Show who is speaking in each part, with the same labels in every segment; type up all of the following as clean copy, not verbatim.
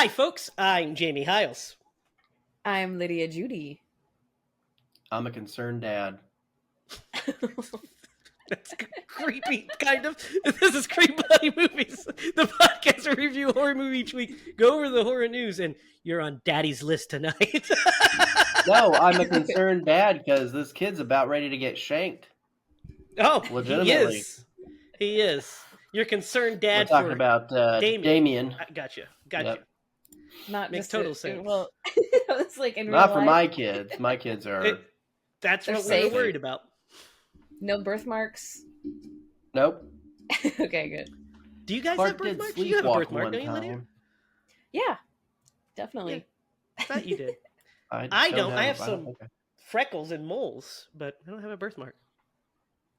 Speaker 1: Hi, folks. I'm Jamie Hiles.
Speaker 2: I'm Lydia Judy.
Speaker 3: I'm a concerned dad.
Speaker 1: That's creepy, kind of. This is Creep Bloody Movies, the podcast where we review a horror movie each week, go over the horror news, and you're on Daddy's list tonight.
Speaker 3: No, I'm a concerned dad because this kid's about ready to get shanked.
Speaker 1: Oh,
Speaker 3: Legitimately.
Speaker 1: he is. He is. You're concerned, Dad.
Speaker 3: We're talking
Speaker 1: for
Speaker 3: about Damien.
Speaker 1: Gotcha.
Speaker 3: Yep.
Speaker 2: Not
Speaker 1: Makes
Speaker 2: just
Speaker 1: total sense.
Speaker 2: Well, it's like in
Speaker 3: Not
Speaker 2: real
Speaker 3: for
Speaker 2: life.
Speaker 3: my kids. My kids are.
Speaker 1: That's
Speaker 2: They're
Speaker 1: what
Speaker 2: safe.
Speaker 1: we're worried about.
Speaker 2: No birthmarks.
Speaker 3: Nope.
Speaker 2: Okay, good.
Speaker 1: Do you guys
Speaker 3: Clark
Speaker 1: have
Speaker 3: did
Speaker 1: birthmarks? You have a
Speaker 3: sleepwalk
Speaker 1: birthmark,
Speaker 3: one
Speaker 1: don't you, Lydia?
Speaker 3: time.
Speaker 2: Yeah, definitely.
Speaker 1: I thought you did.
Speaker 3: I
Speaker 1: don't. I have
Speaker 3: I
Speaker 1: some
Speaker 3: think
Speaker 1: freckles and moles, but I don't have a birthmark.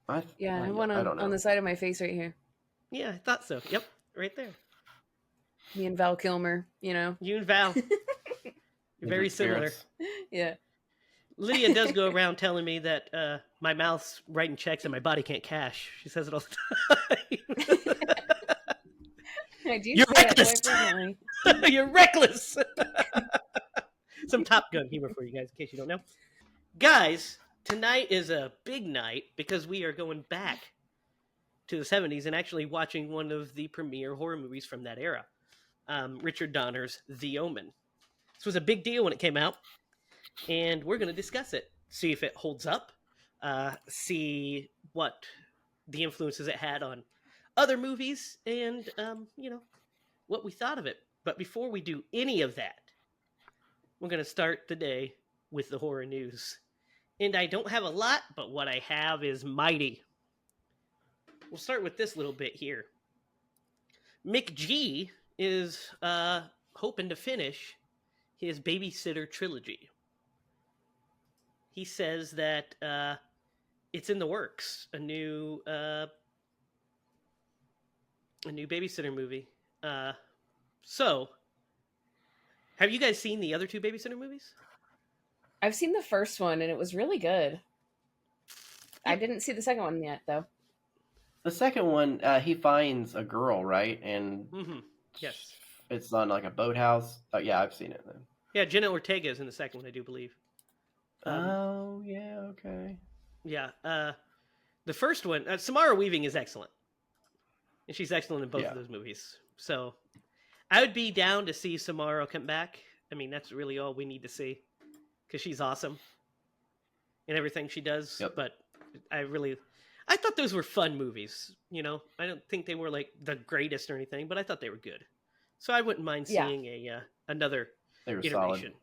Speaker 3: I
Speaker 2: have one
Speaker 3: I don't know.
Speaker 2: on the side of my face right here.
Speaker 1: Yeah, I thought so. Yep, right there.
Speaker 2: Me and Val Kilmer, you know.
Speaker 1: You and Val. You're very
Speaker 3: Kindred
Speaker 1: similar.
Speaker 3: spirits.
Speaker 2: Yeah.
Speaker 1: Lydia does go around telling me that my mouth's writing checks and my body can't cash. She says it all the time.
Speaker 2: I do
Speaker 1: You're
Speaker 2: say that
Speaker 1: reckless.
Speaker 2: quite frequently.
Speaker 1: You're reckless. Some Top Gun humor for you guys, in case you don't know. Guys, tonight is a big night because we are going back to the 70s and actually watching one of the premier horror movies from that era. Richard Donner's The Omen. This was a big deal when it came out, and we're going to discuss it, see if it holds up, see what the influences it had on other movies, and what we thought of it. But before we do any of that, we're going to start the day with the horror news. And I don't have a lot, but what I have is mighty. We'll start with this little bit here. Mick G is hoping to finish his Babysitter trilogy. He says that it's in the works, a new Babysitter movie. So, have you guys seen the other two Babysitter movies?
Speaker 2: I've seen the first one and it was really good. I didn't see the second one yet, though.
Speaker 3: The second one, he finds a girl, right? And
Speaker 1: Yes.
Speaker 3: it's on like a boathouse. Oh, yeah, I've seen it then.
Speaker 1: Yeah, Jenna Ortega is in the second one, I do believe.
Speaker 3: Oh, yeah, okay.
Speaker 1: Yeah. The first one, Samara Weaving is excellent. And she's excellent in both of those movies. So I would be down to see Samara come back. I mean, that's really all we need to see. Because she's awesome in everything she does. Yep. But I thought those were fun movies. You know, I don't think they were like the greatest or anything, but I thought they were good. So I wouldn't mind seeing another iteration.
Speaker 3: Solid.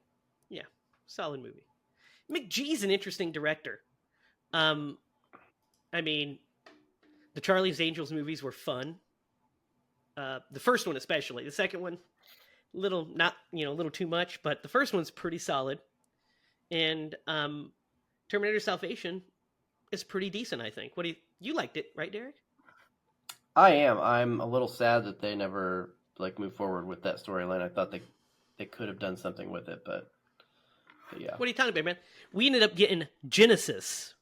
Speaker 1: Yeah, solid movie. McGee's an interesting director. I mean, the Charlie's Angels movies were fun. The first one especially. The second one, a little too much, but the first one's pretty solid. And Terminator Salvation is pretty decent, I think. You liked it, right, Derek?
Speaker 3: I am. I'm a little sad that they never moved forward with that storyline. I thought they could have done something with it, but yeah.
Speaker 1: What are you talking about, man? We ended up getting Genesis.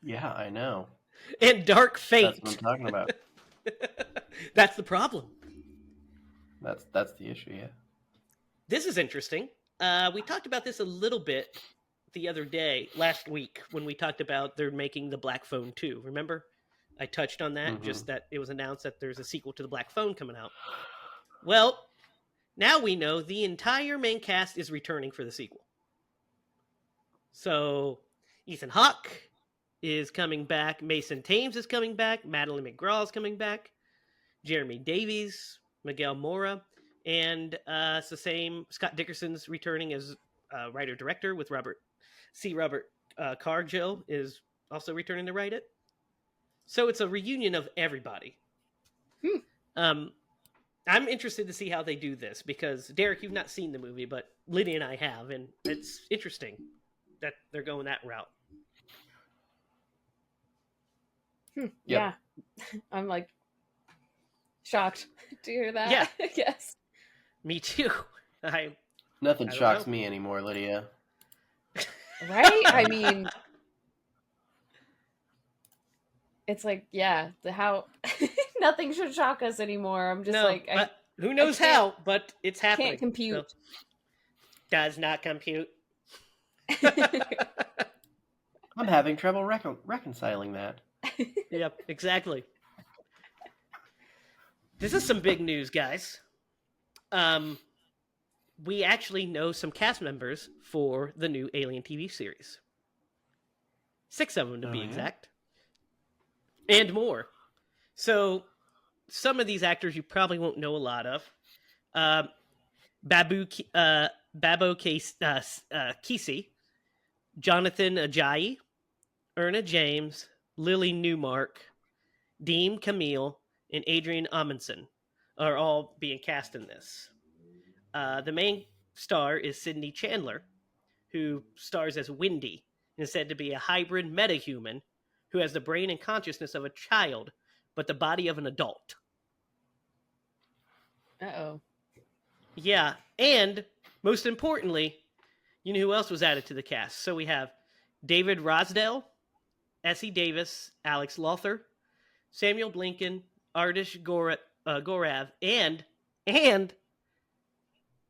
Speaker 3: Yeah, I know.
Speaker 1: And Dark Fate.
Speaker 3: That's what I'm talking about.
Speaker 1: That's the problem.
Speaker 3: That's the issue, yeah.
Speaker 1: This is interesting. We talked about this a little bit the other day, last week, when we talked about they're making the Black Phone 2. Remember? I touched on that, just that it was announced that there's a sequel to the Black Phone coming out. Well, now we know the entire main cast is returning for the sequel. So, Ethan Hawke is coming back, Mason Thames is coming back, Madeline McGraw is coming back, Jeremy Davies, Miguel Mora, and it's the same. Scott Dickerson's returning as writer-director with Robert Cargill is also returning to write it. So it's a reunion of everybody. I'm interested to see how they do this because, Derek, you've not seen the movie, but Lydia and I have, and it's interesting that they're going that route.
Speaker 2: Yeah. I'm shocked to hear that.
Speaker 1: Yeah.
Speaker 2: Yes.
Speaker 1: Me too.
Speaker 3: Nothing shocks me anymore, Lydia.
Speaker 2: Right? I mean, it's how nothing should shock us anymore. I'm just
Speaker 1: Who knows
Speaker 2: can't-
Speaker 1: how, but it's happening.
Speaker 2: Can't compute.
Speaker 1: So, does not compute.
Speaker 3: I'm having trouble reconciling that.
Speaker 1: Yep, exactly. This is some big news, guys. We actually know some cast members for the new Alien TV series. 6 of them, to be exact. And more. So, some of these actors you probably won't know a lot of. Babo Kesey, Jonathan Ajayi, Erna James, Lily Newmark, Dean Camille, and Adrian Amundsen are all being cast in this. The main star is Sydney Chandler, who stars as Wendy and is said to be a hybrid metahuman who has the brain and consciousness of a child, but the body of an adult.
Speaker 2: Uh-oh.
Speaker 1: Yeah, and most importantly, you know who else was added to the cast? So we have David Rosdell, Essie Davis, Alex Lothar, Samuel Blinken, Ardish Gorav, and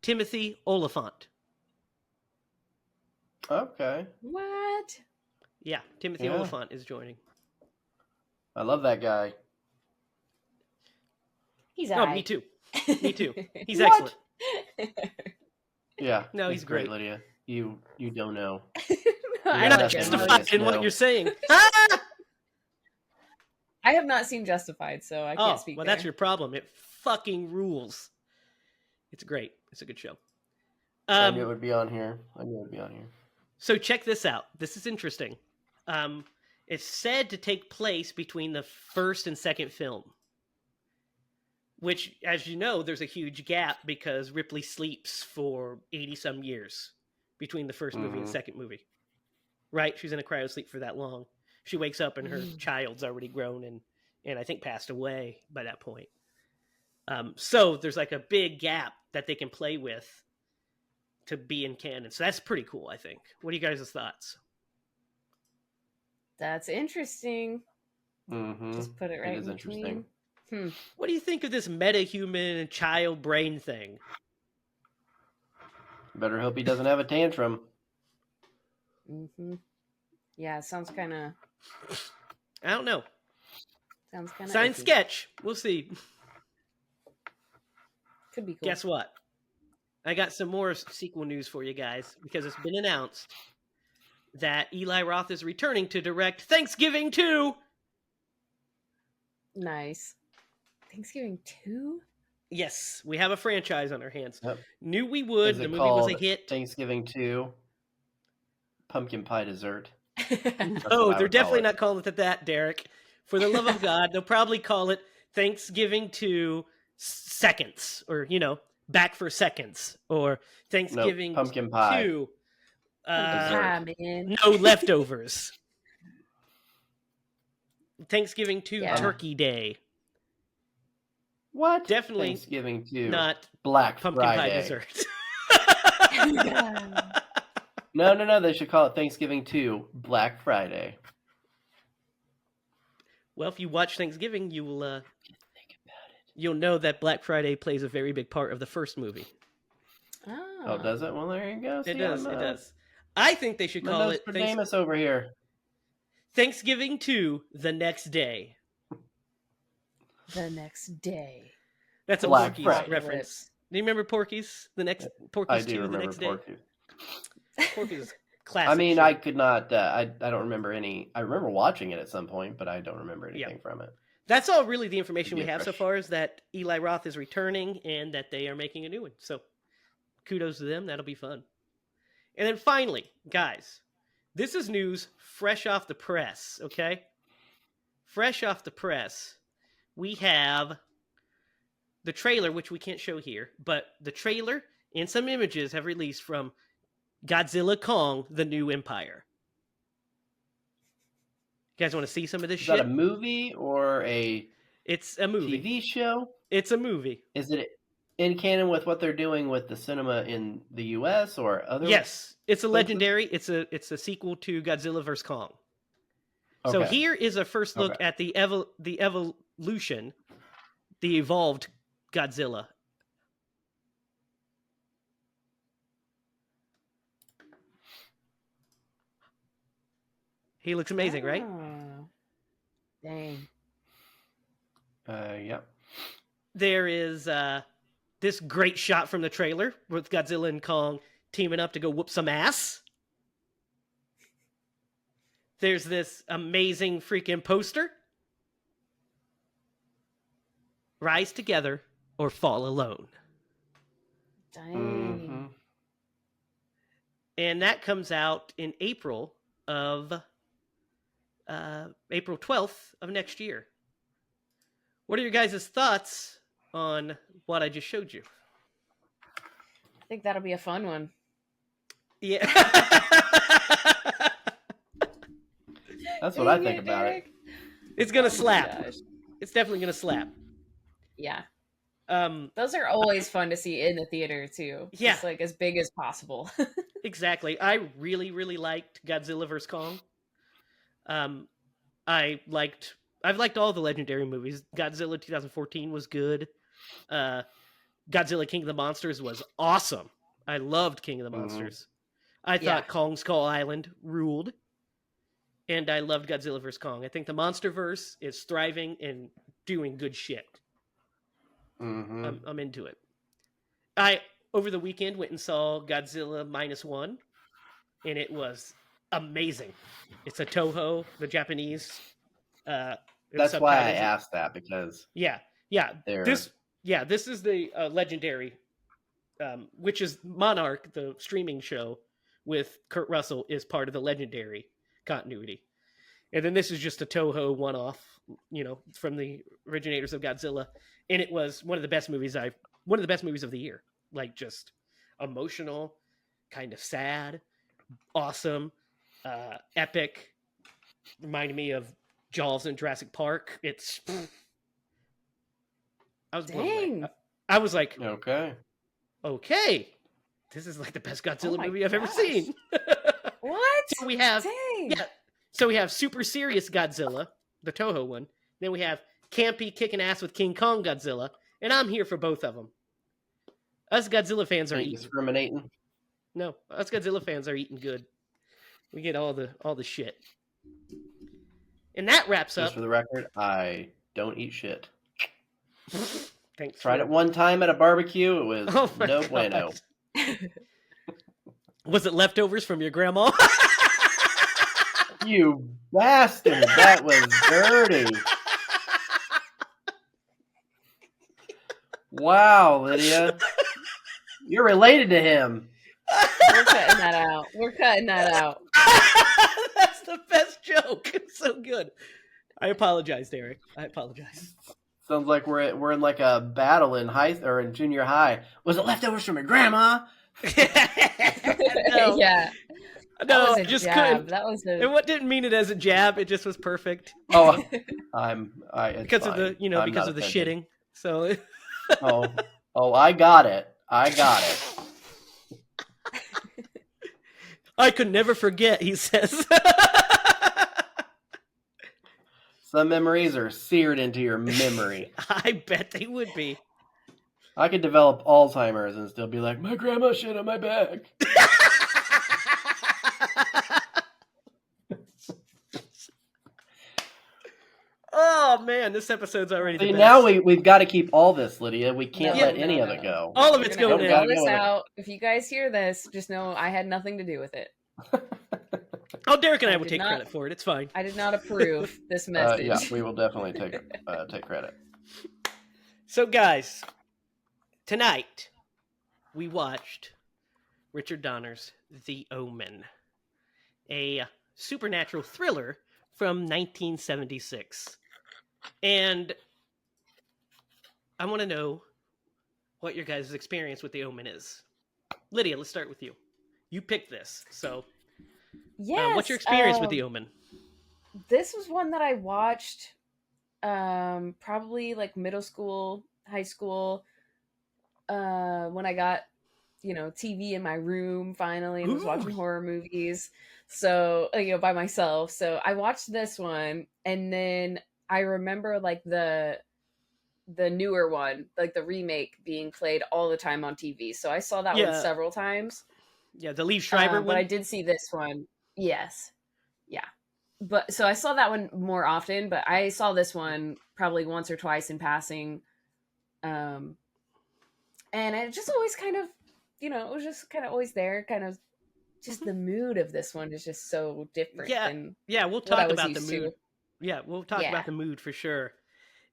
Speaker 1: Timothy Oliphant.
Speaker 3: Okay.
Speaker 2: What?
Speaker 1: Yeah, Timothy Oliphant is joining.
Speaker 3: I love that guy.
Speaker 2: He's
Speaker 1: Oh,
Speaker 2: alright.
Speaker 1: me too. Me too. He's
Speaker 2: What?
Speaker 1: excellent.
Speaker 3: Yeah.
Speaker 1: No, he's great.
Speaker 3: Lydia. You don't know.
Speaker 2: I
Speaker 1: You're
Speaker 3: Yeah,
Speaker 1: not
Speaker 2: like
Speaker 3: that's
Speaker 2: him.
Speaker 3: fine.
Speaker 1: justified in
Speaker 3: No.
Speaker 1: what you're saying.
Speaker 2: I have not seen Justified, so I can't speak.
Speaker 1: Well,
Speaker 2: there.
Speaker 1: that's your problem. It fucking rules. It's great. It's a good show.
Speaker 3: I knew it would be on here.
Speaker 1: So check this out. This is interesting. It's said to take place between the first and second film, which, as you know, there's a huge gap because Ripley sleeps for 80-some years between the first movie and second movie. Right? She's in a cryosleep for that long. She wakes up and her child's already grown and I think passed away by that point. So there's like a big gap that they can play with to be in canon. So that's pretty cool, I think. What are you guys' thoughts?
Speaker 2: That's interesting.
Speaker 3: Mm-hmm.
Speaker 2: Just put it right
Speaker 3: It is
Speaker 2: in
Speaker 3: interesting.
Speaker 2: between.
Speaker 1: What do you think of this metahuman and child brain thing?
Speaker 3: Better hope he doesn't have a tantrum.
Speaker 2: Mm-hmm. Yeah, it sounds kind of.
Speaker 1: I don't know.
Speaker 2: Sounds kind of.
Speaker 1: Signed sketch. We'll see.
Speaker 2: Could be cool.
Speaker 1: Guess what? I got some more sequel news for you guys because it's been announced that Eli Roth is returning to direct Thanksgiving 2.
Speaker 2: Nice. Thanksgiving 2?
Speaker 1: Yes, we have a franchise on our hands.
Speaker 3: Yep.
Speaker 1: Knew we would.
Speaker 3: Is
Speaker 1: The
Speaker 3: it
Speaker 1: movie was a
Speaker 3: called
Speaker 1: hit.
Speaker 3: Thanksgiving 2 Pumpkin Pie Dessert.
Speaker 1: No,
Speaker 3: what I
Speaker 1: they're
Speaker 3: would
Speaker 1: definitely
Speaker 3: call it.
Speaker 1: not calling it that, Derek. For the love of God, they'll probably call it Thanksgiving 2 Seconds, or, Back for Seconds, or Thanksgiving
Speaker 3: Pumpkin Pie.
Speaker 1: 2
Speaker 2: man.
Speaker 1: No Leftovers. Thanksgiving 2
Speaker 2: Yeah.
Speaker 1: Turkey Day.
Speaker 3: What?
Speaker 1: Definitely
Speaker 3: Thanksgiving 2
Speaker 1: Not
Speaker 3: Black
Speaker 1: pumpkin
Speaker 3: Friday.
Speaker 1: pie dessert.
Speaker 3: No. They should call it Thanksgiving 2 Black Friday.
Speaker 1: Well, if you watch Thanksgiving, you will you'll know that Black Friday plays a very big part of the first movie.
Speaker 3: Oh, does it? Well, there you go.
Speaker 1: It does. I think they should call it
Speaker 3: Nostradamus over here.
Speaker 1: Thanksgiving 2 The Next Day.
Speaker 2: The next day.
Speaker 1: That's a
Speaker 3: Black
Speaker 1: Porky's
Speaker 3: Friday.
Speaker 1: reference. Do you remember Porky's? Porky's
Speaker 3: I do
Speaker 1: 2 The
Speaker 3: remember
Speaker 1: Next Day?
Speaker 3: Porky.
Speaker 1: Porky's is classic.
Speaker 3: I mean,
Speaker 1: show.
Speaker 3: I could not. I don't remember any. I remember watching it at some point, but I don't remember anything from it.
Speaker 1: That's all really the information we
Speaker 3: Yeah,
Speaker 1: have so
Speaker 3: fresh.
Speaker 1: far is that Eli Roth is returning and that they are making a new one. So kudos to them. That'll be fun. And then finally, guys, this is news fresh off the press, okay? Fresh off the press. We have the trailer, which we can't show here, but the trailer and some images have released from Godzilla Kong, The New Empire. You guys want to see some of this
Speaker 3: Is
Speaker 1: shit?
Speaker 3: that a movie or a
Speaker 1: It's a movie.
Speaker 3: TV show?
Speaker 1: It's a movie.
Speaker 3: Is it in canon with what they're doing with the cinema in the U.S. or other?
Speaker 1: Yes, it's a
Speaker 3: places?
Speaker 1: legendary. It's a sequel to Godzilla vs Kong. So
Speaker 3: Okay.
Speaker 1: here is a first look
Speaker 3: Okay.
Speaker 1: at the evolution, the evolved Godzilla He looks amazing, right?
Speaker 2: Oh, dang.
Speaker 3: Yeah.
Speaker 1: There is this great shot from the trailer with Godzilla and Kong teaming up to go whoop some ass. There's this amazing freaking poster. Rise together or fall alone.
Speaker 2: Dang.
Speaker 3: Mm-hmm.
Speaker 1: And that comes out in April of April 12th of next year. What are your guys' thoughts on what I just showed you?
Speaker 2: I think that'll be a fun one.
Speaker 1: Yeah.
Speaker 3: That's what I think about it.
Speaker 1: It's gonna
Speaker 2: Oh my
Speaker 1: slap.
Speaker 2: gosh.
Speaker 1: It's definitely gonna slap.
Speaker 2: Yeah.
Speaker 1: Um,
Speaker 2: Those are always fun to see in the theater too.
Speaker 1: Yeah.
Speaker 2: Just like as big as possible.
Speaker 1: exactly. I really, really liked Godzilla vs. Kong. I've liked all the Legendary movies. Godzilla 2014 was good. Godzilla King of the Monsters was awesome. I loved King of the Monsters. I
Speaker 2: Yeah.
Speaker 1: thought Kong Skull Island ruled. And I loved Godzilla vs. Kong. I think the Monsterverse is thriving and doing good shit.
Speaker 3: Mm-hmm.
Speaker 1: I'm into it. I, over the weekend, went and saw Godzilla -1, and it was amazing. It's a Toho, the Japanese.
Speaker 3: That's why I asked that, because
Speaker 1: yeah.
Speaker 3: they're...
Speaker 1: This is the Legendary, which is Monarch, the streaming show with Kurt Russell, is part of the Legendary continuity. And then this is just a Toho one-off, from the originators of Godzilla. And it was one of the best movies of the year. Like, just emotional, kind of sad, awesome, epic. Reminded me of Jaws in Jurassic Park. I was blown away.
Speaker 2: Dang.
Speaker 1: I was like,
Speaker 3: Okay.
Speaker 1: this is like the best Godzilla
Speaker 2: my
Speaker 1: movie I've ever
Speaker 2: gosh.
Speaker 1: seen.
Speaker 2: What?
Speaker 1: So we have,
Speaker 2: Dang.
Speaker 1: So we have Super Serious Godzilla, the Toho one. Then we have Campy Kicking Ass with King Kong Godzilla, and I'm here for both of them. Us Godzilla fans are
Speaker 3: Ain't
Speaker 1: eating.
Speaker 3: discriminating.
Speaker 1: No, us Godzilla fans are eating good. We get all the shit. And that wraps
Speaker 3: Just
Speaker 1: up.
Speaker 3: for the record, I don't eat shit.
Speaker 1: Thanks.
Speaker 3: Tried it one time at a barbecue. It was
Speaker 1: Oh my
Speaker 3: no
Speaker 1: God.
Speaker 3: bueno.
Speaker 1: Was it leftovers from your grandma?
Speaker 3: You bastard! That was dirty. Wow, Lydia. You're related to him.
Speaker 2: We're cutting that out.
Speaker 1: That's the best joke. It's so good. I apologize, Derek. I apologize.
Speaker 3: Sounds like we're in like a battle in in junior high. Was it leftovers from your grandma?
Speaker 1: No.
Speaker 2: Yeah.
Speaker 1: No,
Speaker 2: That was a
Speaker 1: just
Speaker 2: jab.
Speaker 1: couldn't.
Speaker 2: That was
Speaker 1: And what didn't mean it as a jab. It just was perfect
Speaker 3: Oh,
Speaker 1: because
Speaker 3: because
Speaker 1: of the because of the shitting. So
Speaker 3: I got it.
Speaker 1: I could never forget. He says.
Speaker 3: Some memories are seared into your memory.
Speaker 1: I bet they would be.
Speaker 3: I could develop Alzheimer's and still be like, my grandma shit on my back.
Speaker 1: Oh man, this episode's already the
Speaker 3: See,
Speaker 1: best.
Speaker 3: now we've got to keep all this, Lydia. We can't
Speaker 2: No,
Speaker 3: let
Speaker 2: no,
Speaker 3: any of
Speaker 2: no.
Speaker 3: it go.
Speaker 1: All of it's
Speaker 2: We're
Speaker 1: going
Speaker 2: gonna
Speaker 1: in.
Speaker 2: edit all
Speaker 3: Gotta
Speaker 2: this
Speaker 3: go.
Speaker 2: out. If you guys hear this, just know I had nothing to do with it.
Speaker 1: Oh, Derek and I
Speaker 2: I
Speaker 1: will
Speaker 2: did
Speaker 1: take
Speaker 2: not-
Speaker 1: credit for it. It's fine.
Speaker 2: I did not approve this message.
Speaker 3: Yeah, we will definitely take credit.
Speaker 1: So, guys, tonight we watched Richard Donner's The Omen, a supernatural thriller from 1976. And I want to know what your guys' experience with The Omen is. Lydia, let's start with you. You picked this, so
Speaker 2: Yes.
Speaker 1: what's your experience with The Omen?
Speaker 2: This was one that I watched probably like middle school, high school, when I got, TV in my room finally and was watching
Speaker 1: Ooh.
Speaker 2: horror movies. So, by myself. So I watched this one, and then I remember like the newer one, like the remake being played all the time on TV. So I saw that one
Speaker 1: Yeah.
Speaker 2: several times.
Speaker 1: Yeah, the Liev Schreiber
Speaker 2: But
Speaker 1: one.
Speaker 2: I did see this one. Yes. Yeah. but so I saw that one more often, but I saw this one probably once or twice in passing. Um, and it just always kind of, it was just kind of always there. Kind of just
Speaker 1: Mhm.
Speaker 2: the mood of this one is just so different
Speaker 1: Yeah,
Speaker 2: than
Speaker 1: yeah, we'll
Speaker 2: what I
Speaker 1: talk
Speaker 2: was
Speaker 1: about the
Speaker 2: used to.
Speaker 1: mood. Yeah, we'll talk
Speaker 2: Yeah.
Speaker 1: about the mood for sure.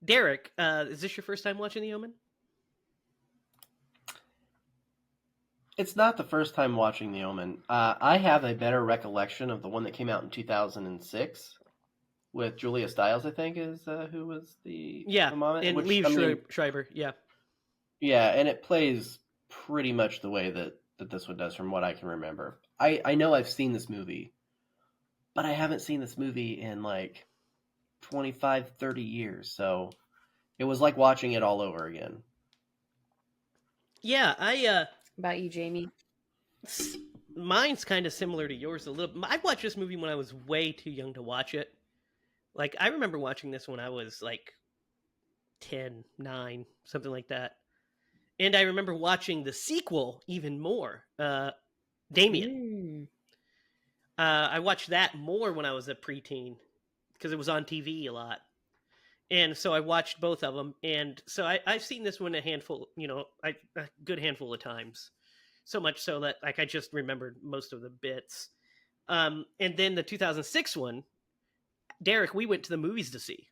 Speaker 1: Derek, is this your first time watching The Omen?
Speaker 3: It's not the first time watching The Omen. I have a better recollection of the one that came out in 2006 with Julia Stiles, I think, is who was
Speaker 1: Yeah,
Speaker 3: the mom.
Speaker 1: and
Speaker 3: Which,
Speaker 1: Liev
Speaker 3: I mean,
Speaker 1: Schreiber. Yeah,
Speaker 3: yeah, and it plays pretty much the way that this one does, from what I can remember. I know I've seen this movie, but I haven't seen this movie in like 25, 30 years. So it was like watching it all over again.
Speaker 1: yeah.
Speaker 2: About you, Jamie?
Speaker 1: Mine's kind of similar to yours a little. I watched this movie when I was way too young to watch it. Like I remember watching this when I was like 10, 9, something like that. And I remember watching the sequel even more. Damien.
Speaker 2: Mm.
Speaker 1: I watched that more when I was a preteen because it was on TV a lot. And so I watched both of them. And so I've seen this one a handful, a good handful of times. So much so that like I just remembered most of the bits. And then the 2006 one, Derek, we went to the movies to see.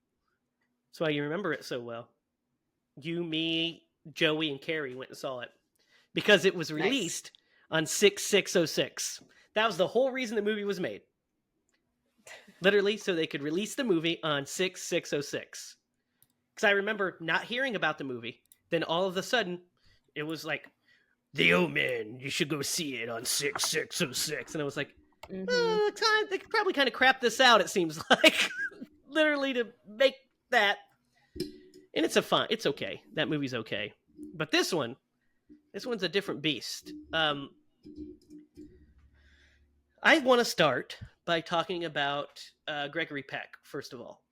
Speaker 1: That's why you remember it so well. You, me, Joey, and Carrie went and saw it because it was
Speaker 2: Nice.
Speaker 1: released on 6606. That was the whole reason the movie was made. Literally, so they could release the movie on 6606. Because I remember not hearing about the movie. Then all of a sudden, it was like, The Omen, you should go see it on 6606. And I was like, they could probably kind of crap this out, it seems like. Literally to make that. And it's okay. That movie's okay. But this one's a different beast. I want to start by talking about Gregory Peck, first of all.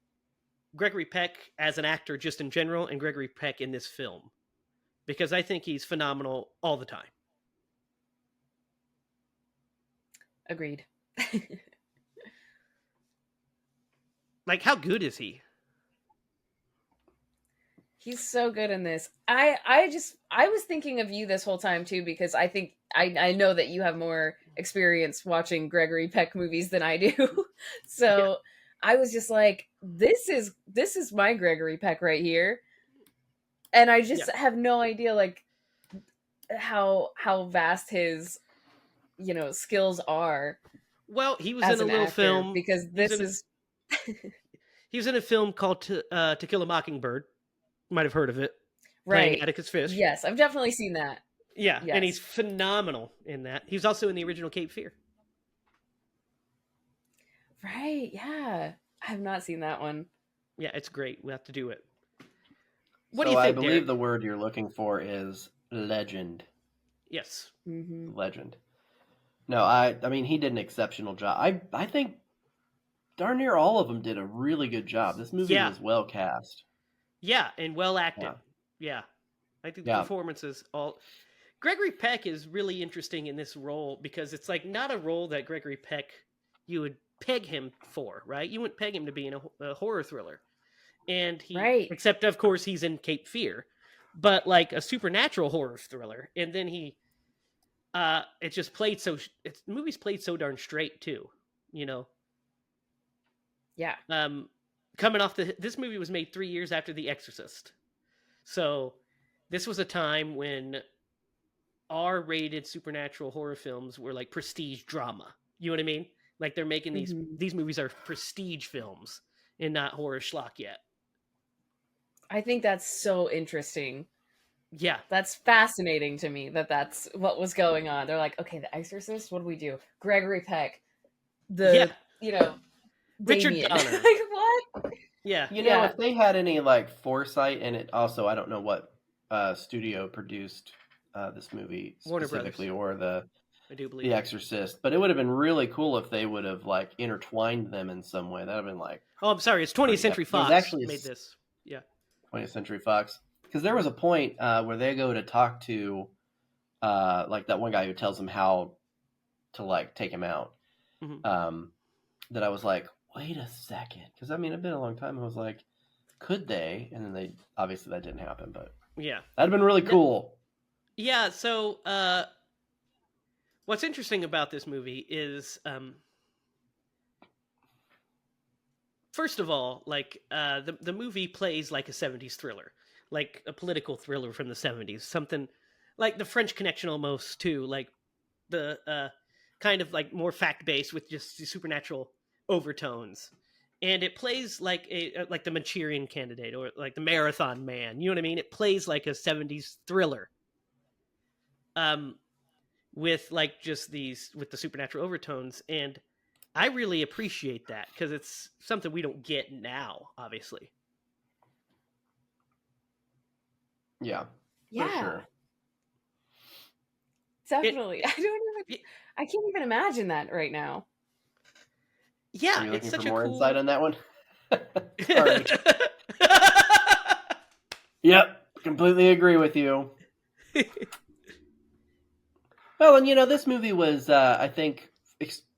Speaker 1: Gregory Peck as an actor just in general, and Gregory Peck in this film. Because I think he's phenomenal all the time.
Speaker 2: Agreed.
Speaker 1: Like, how good is he?
Speaker 2: He's so good in this. I was thinking of you this whole time too, because I think I know that you have more experience watching Gregory Peck movies than I do. So
Speaker 1: Yeah.
Speaker 2: I was just like, this is my Gregory Peck right here. And I just have no idea like how vast his skills are.
Speaker 1: Well, he was
Speaker 2: as
Speaker 1: in a
Speaker 2: an
Speaker 1: little
Speaker 2: actor,
Speaker 1: film
Speaker 2: because this is
Speaker 1: he was in a film called To Kill a Mockingbird. You might have heard of it.
Speaker 2: right.
Speaker 1: Playing Atticus Fish.
Speaker 2: Yes, I've definitely seen that.
Speaker 1: Yeah,
Speaker 2: Yes.
Speaker 1: and he's phenomenal in that. He was also in the original Cape Fear.
Speaker 2: Right, yeah. I have not seen that one.
Speaker 1: Yeah, it's great. We have to do it. What
Speaker 3: So
Speaker 1: do you think,
Speaker 3: I believe
Speaker 1: Derek?
Speaker 3: the word you're looking for is legend.
Speaker 1: Yes.
Speaker 2: Mm-hmm.
Speaker 3: Legend. No, I mean, he did an exceptional job. I think darn near all of them did a really good job. This movie was well cast.
Speaker 1: Yeah, and well acted. Yeah. I think the performances all... Gregory Peck is really interesting in this role because it's like not a role that Gregory Peck you would peg him for, right? You wouldn't peg him to be in a horror thriller. And he...
Speaker 2: Right.
Speaker 1: Except, of course, he's in Cape Fear. But like a supernatural horror thriller. And then he... it just played so... The movie's played so darn straight, too. You know?
Speaker 2: Yeah.
Speaker 1: Coming off this movie was made 3 years after The Exorcist. So this was a time when R-rated supernatural horror films were like prestige drama. You know what I mean? Like they're making these movies are prestige films and not horror schlock yet.
Speaker 2: I think that's so interesting.
Speaker 1: Yeah.
Speaker 2: That's fascinating to me that's what was going on. They're like, okay, The Exorcist, what do we do? Gregory Peck. Richard
Speaker 1: Donner.
Speaker 2: Like, what?
Speaker 1: Yeah.
Speaker 3: You know, if they had any like foresight, and it also, I don't know what studio produced this movie specifically, or
Speaker 1: I do believe
Speaker 3: The Exorcist, but it would have been really cool if they would have like intertwined them in some way. That would have been like...
Speaker 1: Oh, I'm sorry. It's 20th Century Fox
Speaker 3: actually
Speaker 1: made this. Yeah.
Speaker 3: 20th Century Fox. Because there was a point where they go to talk to like that one guy who tells them how to like take him out.
Speaker 1: Mm-hmm.
Speaker 3: That I was like, wait a second, because I mean, it's been a long time. I was like, could they? And then they obviously that didn't happen, but
Speaker 1: Yeah.
Speaker 3: that'd have been really
Speaker 1: No,
Speaker 3: cool.
Speaker 1: yeah. So, what's interesting about this movie is, first of all, like the movie plays like a '70s thriller, like a political thriller from the '70s, something like the French Connection almost too, like the kind of like more fact based with just the supernatural overtones. And it plays like the Manchurian Candidate or like the Marathon Man. You know what I mean? It plays like a '70s thriller. Um, with like just these with the supernatural overtones, and I really appreciate that because it's something we don't get now, obviously.
Speaker 3: Yeah, for
Speaker 2: Yeah,
Speaker 3: sure.
Speaker 2: definitely.
Speaker 1: It
Speaker 2: I can't even imagine that right now.
Speaker 1: yeah,
Speaker 3: Are you
Speaker 1: it's
Speaker 3: looking for
Speaker 1: such a
Speaker 3: more
Speaker 1: cool.
Speaker 3: insight on that one? Sorry. Yep, completely agree with you. Well, and this movie was, I think,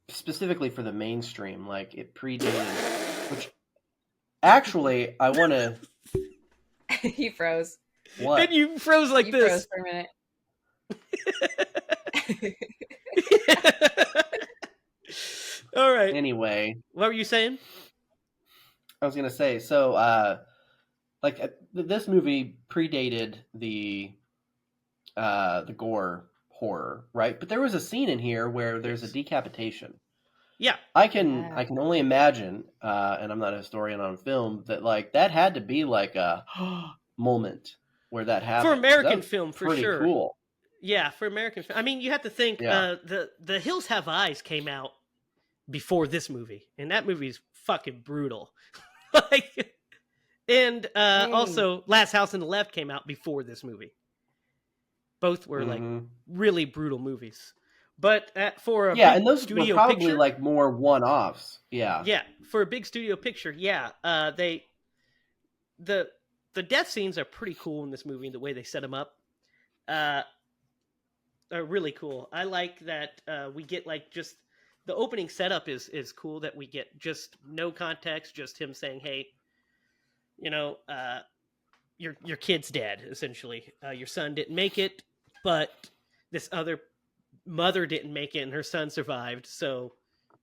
Speaker 3: specifically for the mainstream, like it predated, which actually I want to.
Speaker 2: He froze.
Speaker 1: And
Speaker 3: What?
Speaker 1: you froze like
Speaker 2: You froze
Speaker 1: this.
Speaker 2: for a minute.
Speaker 1: All right.
Speaker 3: Anyway,
Speaker 1: What were you saying?
Speaker 3: I was gonna say, so like this movie predated the gore horror, right? But there was a scene in here where there's a
Speaker 1: Yes.
Speaker 3: decapitation.
Speaker 1: Yeah.
Speaker 3: I can
Speaker 2: Yeah.
Speaker 3: only imagine, and I'm not a historian on film, that like that had to be like a moment where that happened.
Speaker 1: For
Speaker 3: 'Cause that
Speaker 1: American
Speaker 3: was
Speaker 1: film, for
Speaker 3: pretty
Speaker 1: sure.
Speaker 3: cool.
Speaker 1: Yeah, for American film. I mean, you have to think
Speaker 3: Yeah.
Speaker 1: the Hills Have Eyes came out before this movie, and that movie's fucking brutal. Like, and
Speaker 2: Dang.
Speaker 1: also Last House on the Left came out before this movie. Both were like
Speaker 3: Mm-hmm.
Speaker 1: really brutal movies. But for a
Speaker 3: Yeah,
Speaker 1: big
Speaker 3: and those were
Speaker 1: studio
Speaker 3: probably
Speaker 1: picture,
Speaker 3: like more one-offs. Yeah.
Speaker 1: yeah, for a big studio picture, yeah, the the death scenes are pretty cool in this movie, and the way they set them up uh, are really cool. I like that we get like just the opening setup is cool. That we get just no context, just him saying, "Hey, you know, your kid's dead. Essentially, your son didn't make it, but this other mother didn't make it, and her son survived. So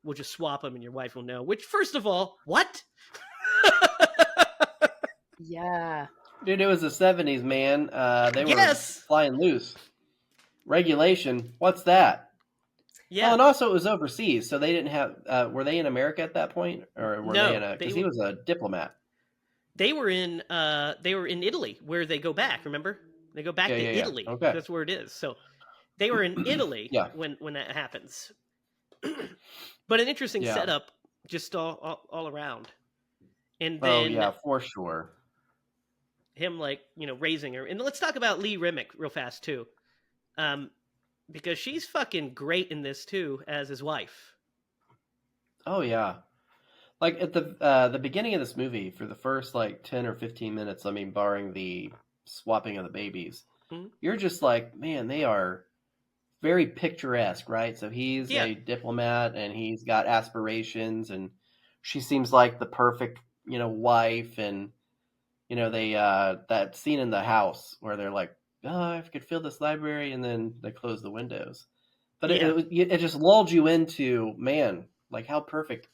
Speaker 1: we'll just swap them, and your wife will know." Which, first of all, what?
Speaker 2: Yeah.
Speaker 3: Dude, it was the 70s, man. They were
Speaker 1: Yes.
Speaker 3: flying loose. Regulation, what's that?
Speaker 1: Yeah.
Speaker 3: Oh, and also it was overseas, so they didn't have. Were they in America at that point, or were they
Speaker 1: No,
Speaker 3: in a?
Speaker 1: they
Speaker 3: Because he
Speaker 1: were
Speaker 3: was a diplomat.
Speaker 1: they were in Italy, where they go back. Remember, they go back to
Speaker 3: Yeah.
Speaker 1: Italy.
Speaker 3: Okay.
Speaker 1: That's where it is. So they were in Italy
Speaker 3: Yeah.
Speaker 1: when that happens. But an interesting
Speaker 3: Yeah.
Speaker 1: setup, just all around. And
Speaker 3: Oh
Speaker 1: then
Speaker 3: yeah, for sure.
Speaker 1: him like raising her. And let's talk about Lee Remick real fast too, because she's fucking great in this too as his wife.
Speaker 3: Oh yeah. Like at the beginning of this movie, for the first like 10 or 15 minutes, I mean, barring the swapping of the babies,
Speaker 1: Mhm.
Speaker 3: you're just like, man, they are very picturesque, right? So he's
Speaker 1: Yeah.
Speaker 3: a diplomat and he's got aspirations, and she seems like the perfect, wife. And they that scene in the house where they're like, oh, I could fill this library, and then they close the windows. But
Speaker 1: Yeah.
Speaker 3: it just lulled you into, man, like how perfect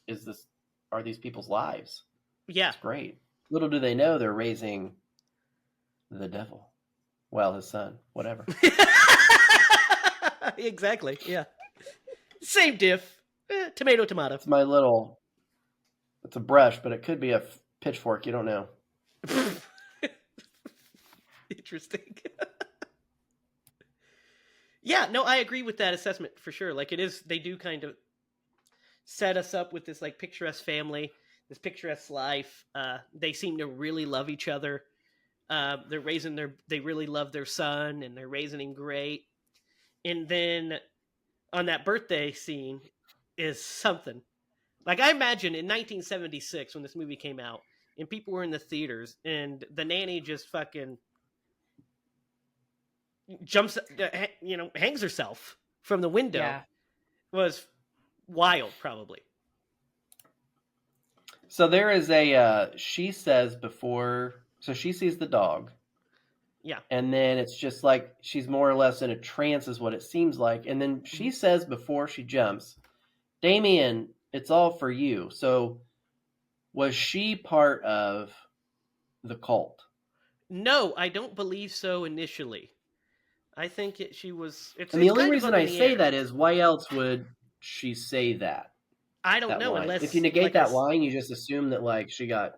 Speaker 3: are these people's lives?
Speaker 1: Yeah.
Speaker 3: It's great. Little do they know they're raising the devil. Well, his son, whatever.
Speaker 1: Exactly. Yeah. Same diff. Tomato.
Speaker 3: It's my little. It's a brush, but it could be a pitchfork. You don't know.
Speaker 1: Interesting. Yeah, no, I agree with that assessment for sure. Like, it is, they do kind of set us up with this like picturesque family, this picturesque life. They seem to really love each other. They really love their son, and they're raising him great. And then on that birthday scene is something. Like, I imagine in 1976 when this movie came out and people were in the theaters and the nanny just fucking jumps, hangs herself from the window.
Speaker 2: Yeah.
Speaker 1: Was wild, probably.
Speaker 3: So there is a she says before, so she sees the dog,
Speaker 1: Yeah.
Speaker 3: and then it's just like she's more or less in a trance is what it seems like, and then she says before she jumps, Damien, it's all for you. So was she part of the cult?
Speaker 1: No, I don't believe so initially. I think she was. It's
Speaker 3: And the
Speaker 1: it's
Speaker 3: only
Speaker 1: kind of
Speaker 3: reason
Speaker 1: up in
Speaker 3: I
Speaker 1: the
Speaker 3: say
Speaker 1: air.
Speaker 3: that is why else would she say that?
Speaker 1: I don't
Speaker 3: That
Speaker 1: know
Speaker 3: line. If you
Speaker 1: unless
Speaker 3: negate
Speaker 1: like
Speaker 3: that line, you just assume that like she got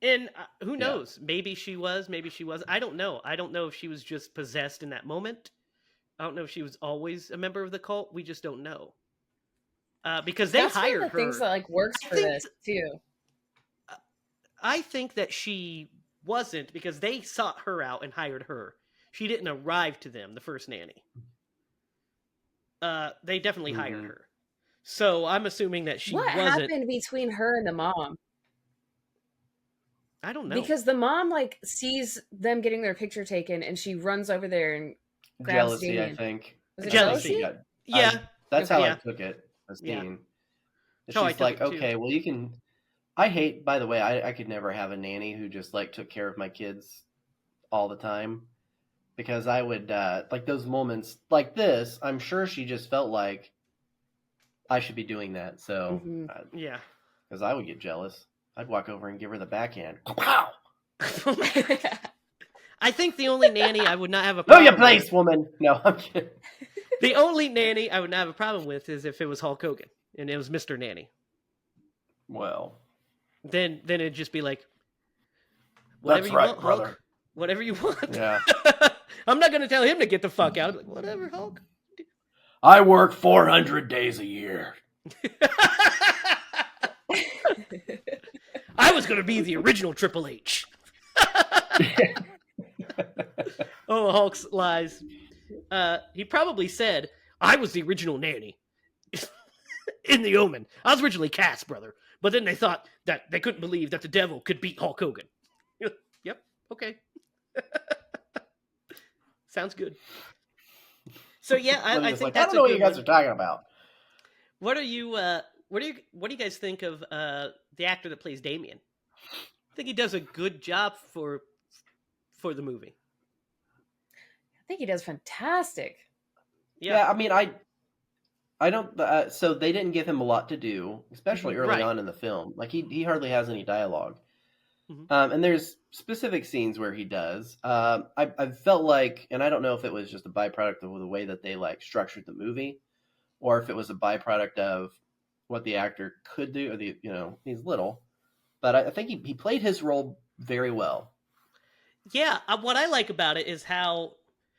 Speaker 1: and who
Speaker 3: yeah.
Speaker 1: knows? Maybe she was. Maybe she was. I don't know. I don't know if she was just possessed in that moment. I don't know if she was always a member of the cult. We just don't know. Because they
Speaker 2: That's one
Speaker 1: hired
Speaker 2: of the things
Speaker 1: her.
Speaker 2: that like works
Speaker 1: I
Speaker 2: for
Speaker 1: think.
Speaker 2: this too.
Speaker 1: I think that she wasn't because they sought her out and hired her. She didn't arrive to them, the first nanny. They definitely hired
Speaker 3: Mm-hmm.
Speaker 1: her. So I'm assuming that she
Speaker 2: What
Speaker 1: wasn't.
Speaker 2: happened between her and the mom?
Speaker 1: I don't know.
Speaker 2: Because the mom like sees them getting their picture taken and she runs over there and grabs
Speaker 3: Jealousy, I
Speaker 2: Damien.
Speaker 3: think.
Speaker 2: Was it
Speaker 3: I think
Speaker 1: Jealousy.
Speaker 3: she
Speaker 2: jealousy?
Speaker 3: got
Speaker 1: Yeah.
Speaker 3: that's how I
Speaker 1: Yeah.
Speaker 3: took it, the
Speaker 1: Yeah.
Speaker 3: scene.
Speaker 1: That's how I
Speaker 3: She's
Speaker 1: took
Speaker 3: like,
Speaker 1: it too.
Speaker 3: okay, well you can I hate, by the way, I could never have a nanny who just like took care of my kids all the time. Because I would like those moments like this, I'm sure she just felt like I should be doing that. So
Speaker 2: Mm-hmm.
Speaker 1: Yeah.
Speaker 3: because I would get jealous. I'd walk over and give her the backhand. Pow!
Speaker 1: I think the only nanny I would not have a
Speaker 3: Know
Speaker 1: problem
Speaker 3: your place,
Speaker 1: with,
Speaker 3: woman. No, I'm kidding.
Speaker 1: the only nanny I would not have a problem with is if it was Hulk Hogan and it was Mr. Nanny.
Speaker 3: Well,
Speaker 1: Then it'd just be like, whatever
Speaker 3: that's
Speaker 1: you
Speaker 3: right,
Speaker 1: want,
Speaker 3: brother.
Speaker 1: Hulk. Whatever you want.
Speaker 3: Yeah.
Speaker 1: I'm not going to tell him to get the fuck out. I'm like, whatever, Hulk.
Speaker 3: I work 400 days a year.
Speaker 1: I was going to be the original Triple H. Oh, Hulk's lies. He probably said, I was the original nanny in the Omen. I was originally cast, brother. But then they thought that they couldn't believe that the devil could beat Hulk Hogan. Yep. Okay. Sounds good. So yeah, I think
Speaker 3: like,
Speaker 1: that's
Speaker 3: I don't know
Speaker 1: a
Speaker 3: what
Speaker 1: good
Speaker 3: you guys
Speaker 1: one.
Speaker 3: are talking about.
Speaker 1: What do you guys think of the actor that plays Damien? I think he does a good job for the movie.
Speaker 2: I think he does fantastic.
Speaker 3: Yeah, I mean, I don't. So they didn't give him a lot to do, especially early
Speaker 1: Right.
Speaker 3: on in the film. Like he hardly has any dialogue.
Speaker 1: Mhm.
Speaker 3: And there's specific scenes where he does. I felt like, and I don't know if it was just a byproduct of the way that they like structured the movie, or if it was a byproduct of what the actor could do, or he's little, but I think he played his role very well.
Speaker 1: Yeah, what I like about it is how.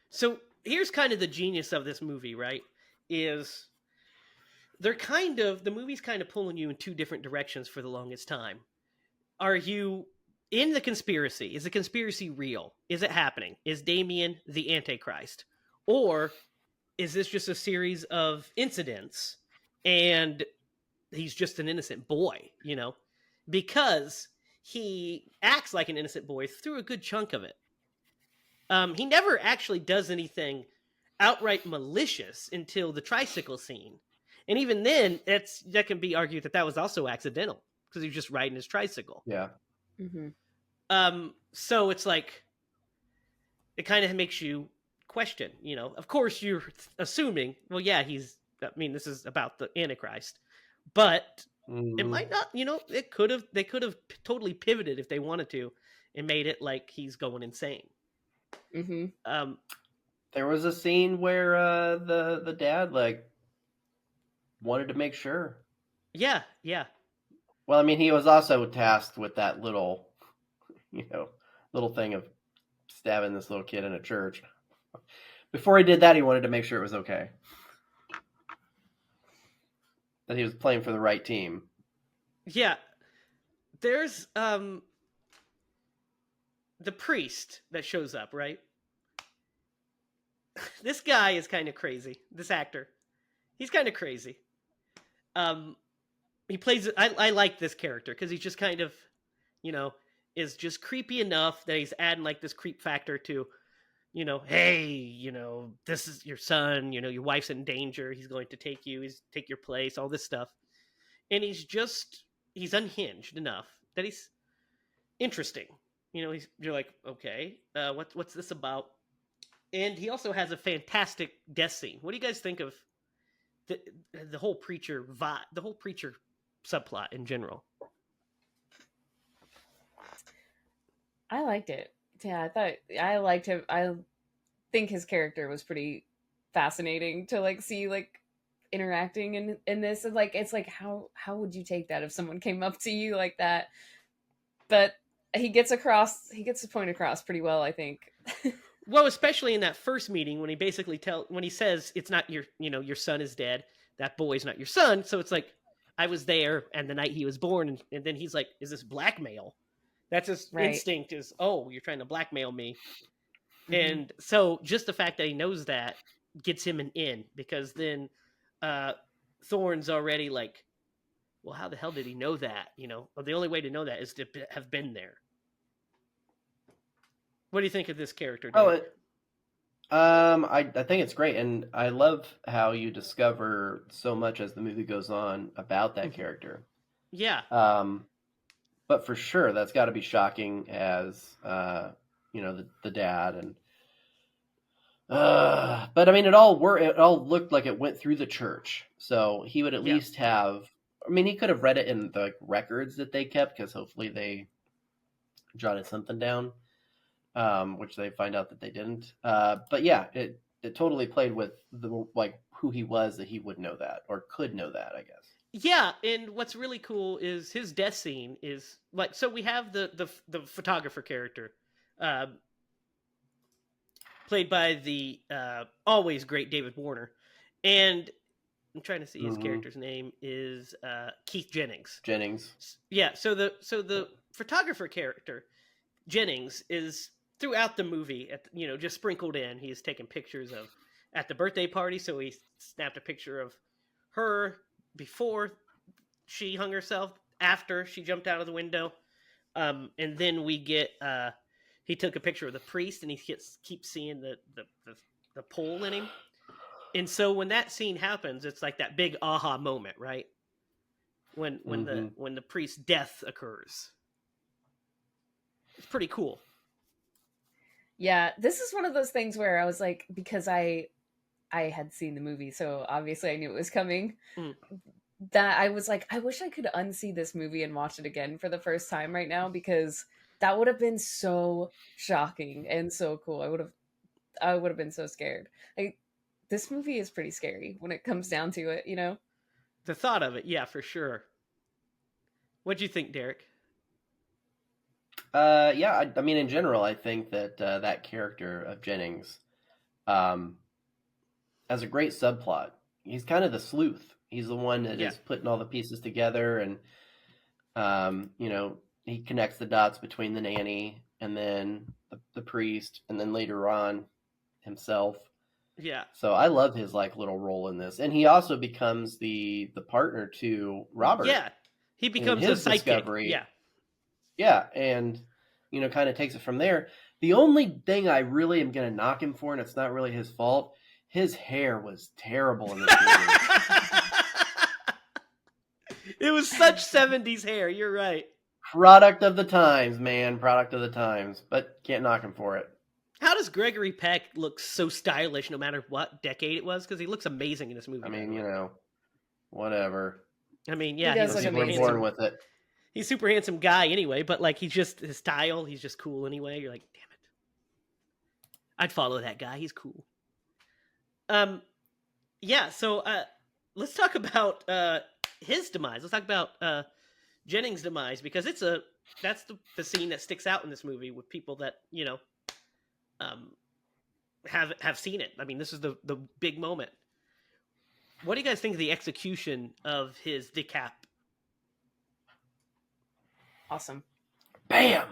Speaker 1: So here's kind of the genius of this movie, right? Is the movie's kind of pulling you in two different directions for the longest time. Are you in the conspiracy? Is the conspiracy real? Is it happening? Is Damien the Antichrist? Or is this just a series of incidents and he's just an innocent boy, Because he acts like an innocent boy through a good chunk of it. He never actually does anything outright malicious until the tricycle scene. And even then, that can be argued that was also accidental because he was just riding his tricycle.
Speaker 3: Yeah.
Speaker 2: Mm-hmm.
Speaker 1: So it's like it kind of makes you question. Of course you're assuming. Well, yeah, this is about the Antichrist, but it might not. They could have totally pivoted if they wanted to, and made it like he's going insane.
Speaker 2: Mm-hmm.
Speaker 3: There was a scene where the dad like wanted to make sure.
Speaker 1: Yeah.
Speaker 3: Well, I mean, he was also tasked with that little thing of stabbing this little kid in a church. Before he did that, he wanted to make sure it was okay. That he was playing for the right team.
Speaker 1: Yeah. There's the priest that shows up, right? This guy is kind of crazy. This actor. He's kind of crazy. He plays I like this character because he's just kind of, is just creepy enough that he's adding like this creep factor to, hey, this is your son, your wife's in danger. He's going to take your place, all this stuff. And he's just he's unhinged enough that he's interesting. You're like, okay, what's this about? And he also has a fantastic death scene. What do you guys think of the the whole preacher vibe, the whole preacher subplot in general?
Speaker 2: I liked it. Yeah, I thought I liked him. I think his character was pretty fascinating to like see like interacting in this. And like it's like how would you take that if someone came up to you like that? But he gets the point across pretty well, I think.
Speaker 1: Well, especially in that first meeting when when he says it's not your son is dead, that boy's not your son. So it's like, I was there and the night he was born. And then he's like, is this blackmail? That's his
Speaker 2: Right.
Speaker 1: instinct is, oh, you're trying to blackmail me.
Speaker 2: Mhm.
Speaker 1: And so just the fact that he knows that gets him an in, because then Thorne's already like, well, how the hell did he know that? Well, the only way to know that is to have been there. What do you think of this character, Dave?
Speaker 3: I think it's great, and I love how you discover so much as the movie goes on about that character.
Speaker 1: Yeah.
Speaker 3: But for sure, that's got to be shocking as the dad, and but I mean, it all looked like it went through the church, so he would at least have. I mean, he could have read it in the records that they kept, because hopefully they jotted something down. Which they find out that they didn't. But yeah, it totally played with who he was, that he would know that, or could know that, I guess.
Speaker 1: Yeah, and what's really cool is his death scene is like, so we have the photographer character, played by the always great David Warner, and I'm trying to see his character's name is Keith Jennings. Yeah, so the photographer character Jennings is throughout the movie, just sprinkled in. He's taking pictures of at the birthday party, so he snapped a picture of her before she hung herself, after she jumped out of the window, and then we get he took a picture of the priest, and he keeps seeing the pole in him, and so when that scene happens, it's like that big aha moment, right? When the priest's death occurs, it's pretty cool.
Speaker 2: Yeah, this is one of those things where I was like, because I had seen the movie, so obviously I knew it was coming. That I was like, I wish I could unsee this movie and watch it again for the first time right now, because that would have been so shocking and so cool. I would have been so scared. Like, this movie is pretty scary when it comes down to it,
Speaker 1: The thought of it, yeah, for sure. What'd you think, Derek?
Speaker 3: Yeah, I mean, in general, I think that that character of Jennings has a great subplot. He's kind of the sleuth. He's the one that is putting all the pieces together, and he connects the dots between the nanny and then the priest, and then later on himself.
Speaker 1: Yeah.
Speaker 3: So I love his little role in this, and he also becomes the partner to Robert.
Speaker 1: Yeah, he becomes his sidekick. Discovery. Yeah.
Speaker 3: Yeah, and kind of takes it from there. The only thing I really am going to knock him for, and it's not really his fault, his hair was terrible in this movie.
Speaker 1: It was such 70s hair, you're right.
Speaker 3: Product of the times, man. Product of the times. But can't knock him for it.
Speaker 1: How does Gregory Peck look so stylish no matter what decade it was? Because he looks amazing in this movie.
Speaker 3: I mean, whatever.
Speaker 1: I mean, yeah,
Speaker 2: he's
Speaker 1: super
Speaker 3: born with it.
Speaker 1: He's a super handsome guy anyway, but he's just, his style, he's just cool anyway. You're like, damn it. I'd follow that guy. He's cool. Yeah, so let's talk about his demise. Let's talk about Jennings' demise, because that's the scene that sticks out in this movie with people that, have seen it. I mean, this is the big moment. What do you guys think of the execution of his decap?
Speaker 2: Awesome.
Speaker 3: Bam.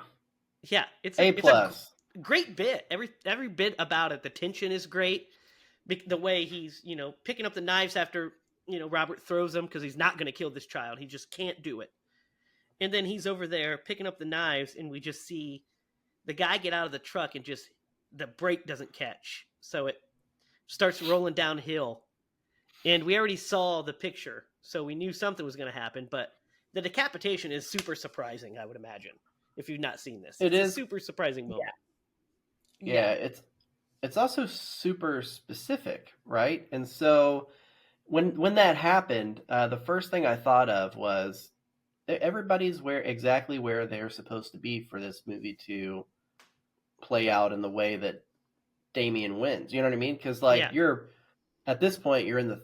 Speaker 1: Yeah, it's
Speaker 3: A+.
Speaker 1: It's a great bit. Every bit about it. The tension is great. The way he's picking up the knives after Robert throws them, because he's not going to kill this child. He just can't do it. And then he's over there picking up the knives, and we just see the guy get out of the truck, and just the brake doesn't catch, so it starts rolling downhill. And we already saw the picture, so we knew something was going to happen. But the decapitation is super surprising, I would imagine, if you've not seen this.
Speaker 3: It
Speaker 1: It's
Speaker 3: is.
Speaker 1: a super surprising moment.
Speaker 3: Yeah, it's also super specific, right? And so when that happened, the first thing I thought of was everybody's exactly where they're supposed to be for this movie to play out in the way that Damien wins. You know what I mean? Because you're at this point, you're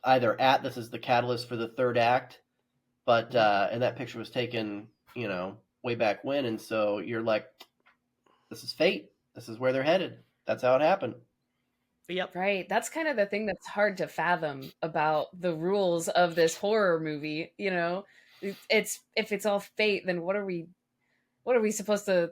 Speaker 3: either at this is the catalyst for the third act, but and that picture was taken, way back when, and so you're like, this is fate. This is where they're headed. That's how it happened.
Speaker 1: Yep.
Speaker 2: Right. That's kind of the thing that's hard to fathom about the rules of this horror movie. It's if it's all fate, then what are we supposed to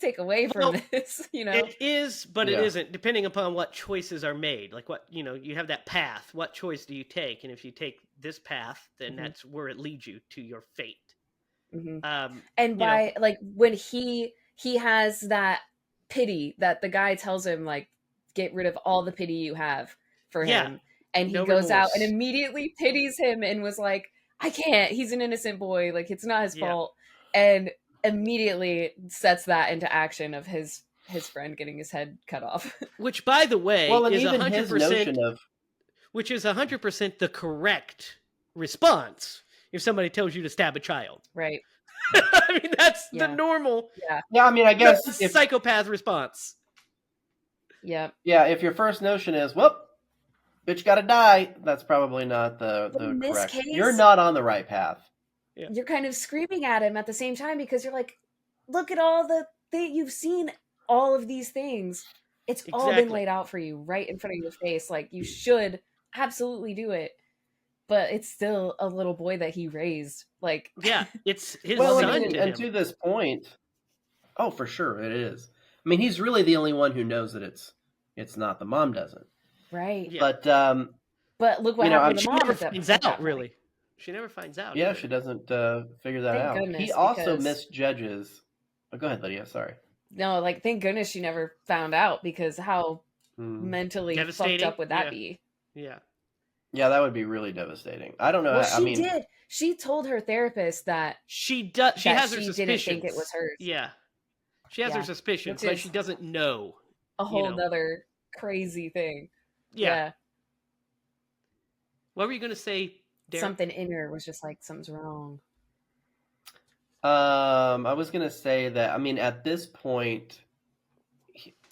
Speaker 2: take away from this?
Speaker 1: It is, but it
Speaker 3: Yeah.
Speaker 1: isn't, depending upon what choices are made. Like what, you have that path. What choice do you take? And if you take this path, then that's where it leads you to your fate.
Speaker 2: And by like when he has that pity that the guy tells him, like, get rid of all the pity you have for him, and he goes out and immediately pities him and was like, I can't, he's an innocent boy, like, it's not his fault, and immediately sets that into action of his friend getting his head cut off.
Speaker 1: Which, by the way, is 100%, which is 100% the correct response if somebody tells you to stab a child.
Speaker 2: Right.
Speaker 1: I mean, that's the normal.
Speaker 3: Yeah, I mean, I guess
Speaker 1: psychopath response.
Speaker 2: Yeah.
Speaker 3: Yeah, if your first notion is, well, bitch gotta die, that's probably not the correct.
Speaker 2: Case,
Speaker 3: you're not on the right path.
Speaker 1: Yeah.
Speaker 2: You're kind of screaming at him at the same time because you're like, look at all you've seen all of these things. It's all been laid out for you right in front of your face. Like, you should absolutely do it. But it's still a little boy that he raised. Like,
Speaker 1: yeah, it's his son.
Speaker 3: And to this point, oh, for sure it is. I mean, he's really the only one who knows that it's not. The mom doesn't.
Speaker 2: Right.
Speaker 1: Yeah.
Speaker 2: But look what happened to
Speaker 1: she
Speaker 2: mom.
Speaker 1: never finds out, really. She never finds out.
Speaker 3: Yeah,
Speaker 1: either.
Speaker 3: She doesn't figure that out.
Speaker 2: Goodness,
Speaker 3: he also misjudges. Oh, go ahead, Lydia. Sorry.
Speaker 2: No, like, thank goodness she never found out, because how mentally fucked up would that be?
Speaker 1: Yeah.
Speaker 3: Yeah, that would be really devastating. I don't know.
Speaker 2: Well, she did. She told her therapist that
Speaker 1: she does. She has her suspicions.
Speaker 2: Didn't think it was hers.
Speaker 1: Yeah, she has her suspicions, but she doesn't know.
Speaker 2: A whole other crazy thing. Yeah.
Speaker 1: What were you going to say, Derek?
Speaker 2: Something in her was just like, something's wrong.
Speaker 3: I was going to say that, I mean, at this point,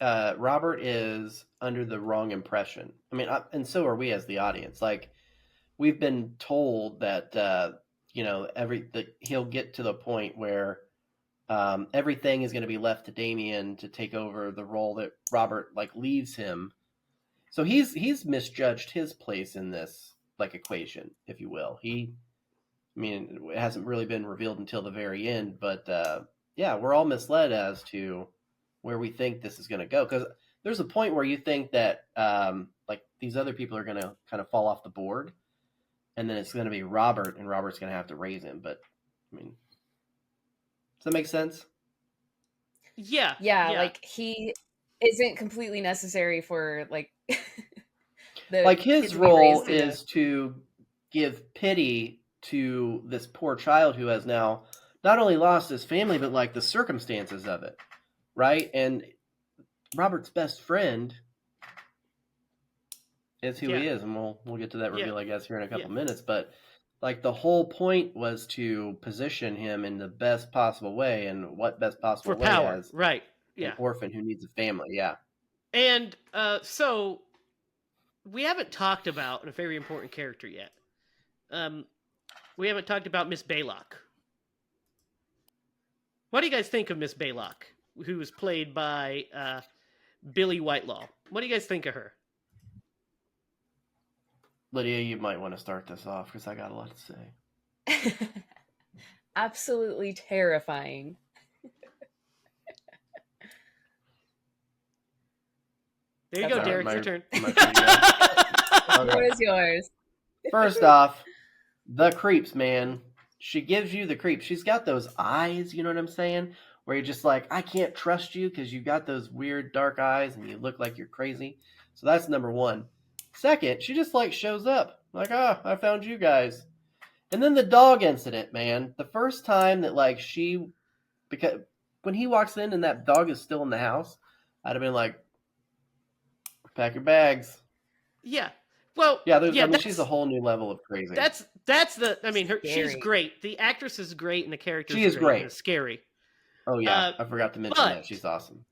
Speaker 3: Robert is under the wrong impression. I mean, and so are we as the audience. Like, we've been told that, he'll get to the point where everything is going to be left to Damien to take over the role that Robert, like, leaves him. So he's misjudged his place in this, like, equation, if you will. It hasn't really been revealed until the very end, but we're all misled as to where we think this is going to go, because there's a point where you think that like, these other people are going to kind of fall off the board, and then it's going to be Robert, and Robert's going to have to raise him. But I mean, does that make sense?
Speaker 2: Yeah, like, he isn't completely necessary for, like,
Speaker 3: his role is to give pity to this poor child who has now not only lost his family, but, like, the circumstances of it, right? And Robert's best friend is who he is, and we'll get to that reveal, I guess, here in a couple minutes. But, like, the whole point was to position him in the best possible way, and what best possible way
Speaker 1: power,
Speaker 3: as
Speaker 1: right?
Speaker 3: An orphan who needs a family,
Speaker 1: And so we haven't talked about a very important character yet. We haven't talked about Miss Baylock. What do you guys think of Miss Baylock, who was played by Billy Whitelaw? What do you guys think of her?
Speaker 3: Lydia, you might want to start this off, because I got a lot to say.
Speaker 2: Absolutely terrifying.
Speaker 1: There you go, Derek. Your turn.
Speaker 2: What is yours?
Speaker 3: First off, the creeps, man. She gives you the creeps. She's got those eyes, you know what I'm saying? Where you're just like, I can't trust you because you've got those weird dark eyes and you look like you're crazy. So that's number one. Second, she just, like, shows up. Like, I found you guys. And then the dog incident, man. The first time that like because when he walks in and that dog is still in the house, I'd have been like, pack your bags.
Speaker 1: Yeah. Well,
Speaker 3: Yeah,
Speaker 1: yeah,
Speaker 3: she's a whole new level of crazy.
Speaker 1: That's the. I mean, she's
Speaker 2: Scary.
Speaker 1: great. The actress is great, and the character
Speaker 3: She is great.
Speaker 1: And it's scary.
Speaker 3: Oh yeah, I forgot to mention that. She's awesome.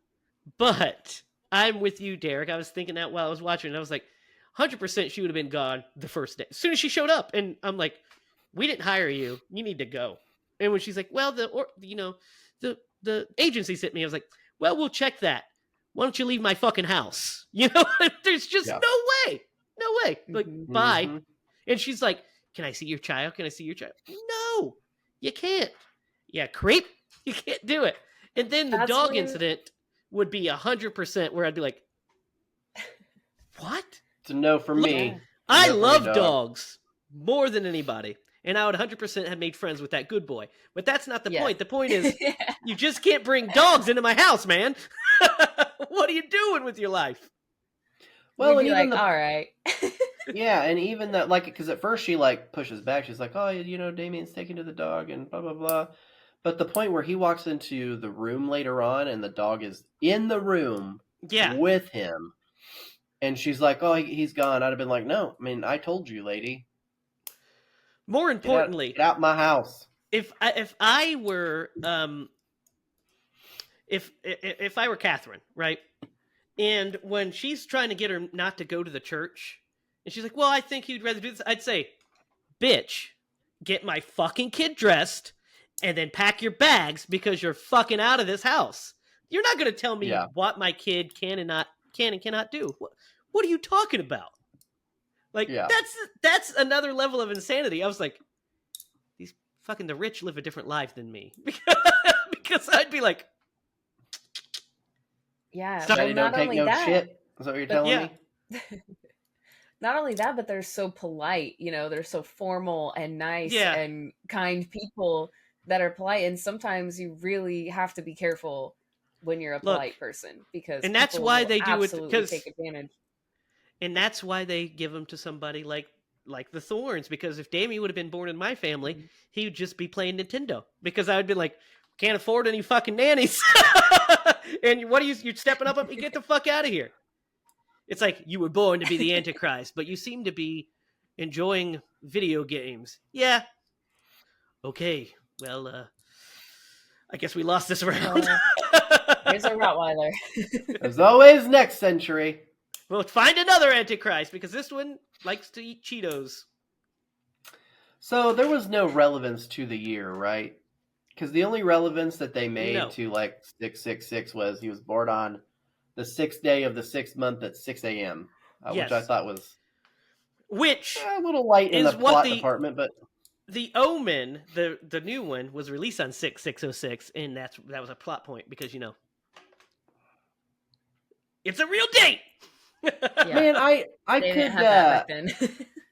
Speaker 1: But I'm with you, Derek. I was thinking that while I was watching, and I was like, 100% she would have been gone the first day. As soon as she showed up, and I'm like, we didn't hire you. You need to go. And when she's like, well, the agency sent me, I was like, well, we'll check that. Why don't you leave my fucking house? You know, there's just no way. No way. Like, bye.
Speaker 3: Mm-hmm.
Speaker 1: And she's like, can I see your child? Can I see your child? No, you can't. Yeah, creep. You can't do it. And then the dog incident would be 100% where I'd be like, what?
Speaker 3: It's a no for me.
Speaker 1: I love dogs more than anybody. And I would 100% have made friends with that good boy. But that's not the point. The point is, you just can't bring dogs into my house, man. What are you doing with your life?
Speaker 2: Well, and even all right.
Speaker 3: Yeah, and even that, like, because at first she like pushes back. She's like, "Oh, you know, Damien's taken to the dog," and blah blah blah. But the point where he walks into the room later on, and the dog is in the room, with him, and she's like, "Oh, he's gone." I'd have been like, "No, I mean, I told you, lady."
Speaker 1: More importantly,
Speaker 3: get out my house.
Speaker 1: If I were if I were Catherine, right? And when she's trying to get her not to go to the church, and she's like, well, I think he'd rather do this, I'd say, bitch, get my fucking kid dressed and then pack your bags because you're fucking out of this house. You're not going to tell me what my kid can and cannot do. What are you talking about? Like, that's another level of insanity. I was like, these fucking the rich live a different life than me. Because I'd be like,
Speaker 2: yeah,
Speaker 3: well, not only that, shit. Is that what you're telling me?
Speaker 2: Not only that, but they're so polite. You know, they're so formal and nice and kind people that are polite. And sometimes you really have to be careful when you're a polite person because
Speaker 1: and that's why they do it
Speaker 2: because take advantage.
Speaker 1: And that's why they give them to somebody like the Thorns. Because if Damien would have been born in my family, he would just be playing Nintendo. Because I would be like, can't afford any fucking nannies. And what are you're stepping up and get the fuck out of here. It's like, you were born to be the Antichrist, but you seem to be enjoying video games. Yeah. Okay. Well, I guess we lost this round.
Speaker 2: Here's a Rottweiler.
Speaker 3: As always, next century.
Speaker 1: We'll find another Antichrist because this one likes to eat Cheetos.
Speaker 3: So there was no relevance to the year, right? Because the only relevance that they made to like 666 was he was born on the 6th day of the 6th month at 6 a.m., which I thought was a little light in the plot department. But
Speaker 1: the Omen, the new one, was released on 6/6/06, and that was a plot point because it's a real date.
Speaker 3: Man, I
Speaker 2: they
Speaker 3: could
Speaker 2: have that back then.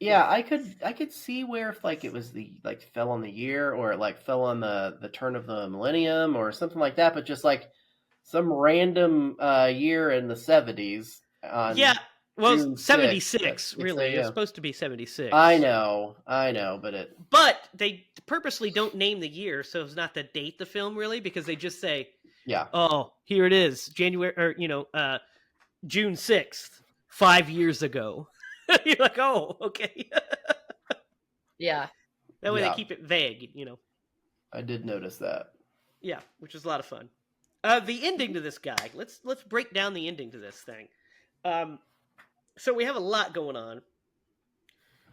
Speaker 3: Yeah, I could see where if like it was the like fell on the year or it like fell on the turn of the millennium or something like that, but just like some random year in the 70s.
Speaker 1: Well, 76 really. It's supposed to be 76.
Speaker 3: I know, but
Speaker 1: they purposely don't name the year, so it's not the date the film really, because they just say, oh, here it is, January or June 6th, 5 years ago. You're like, oh, okay.
Speaker 2: Yeah.
Speaker 1: That way they keep it vague,
Speaker 3: I did notice that.
Speaker 1: Yeah, which is a lot of fun. The ending to this guy. Let's break down the ending to this thing. So we have a lot going on.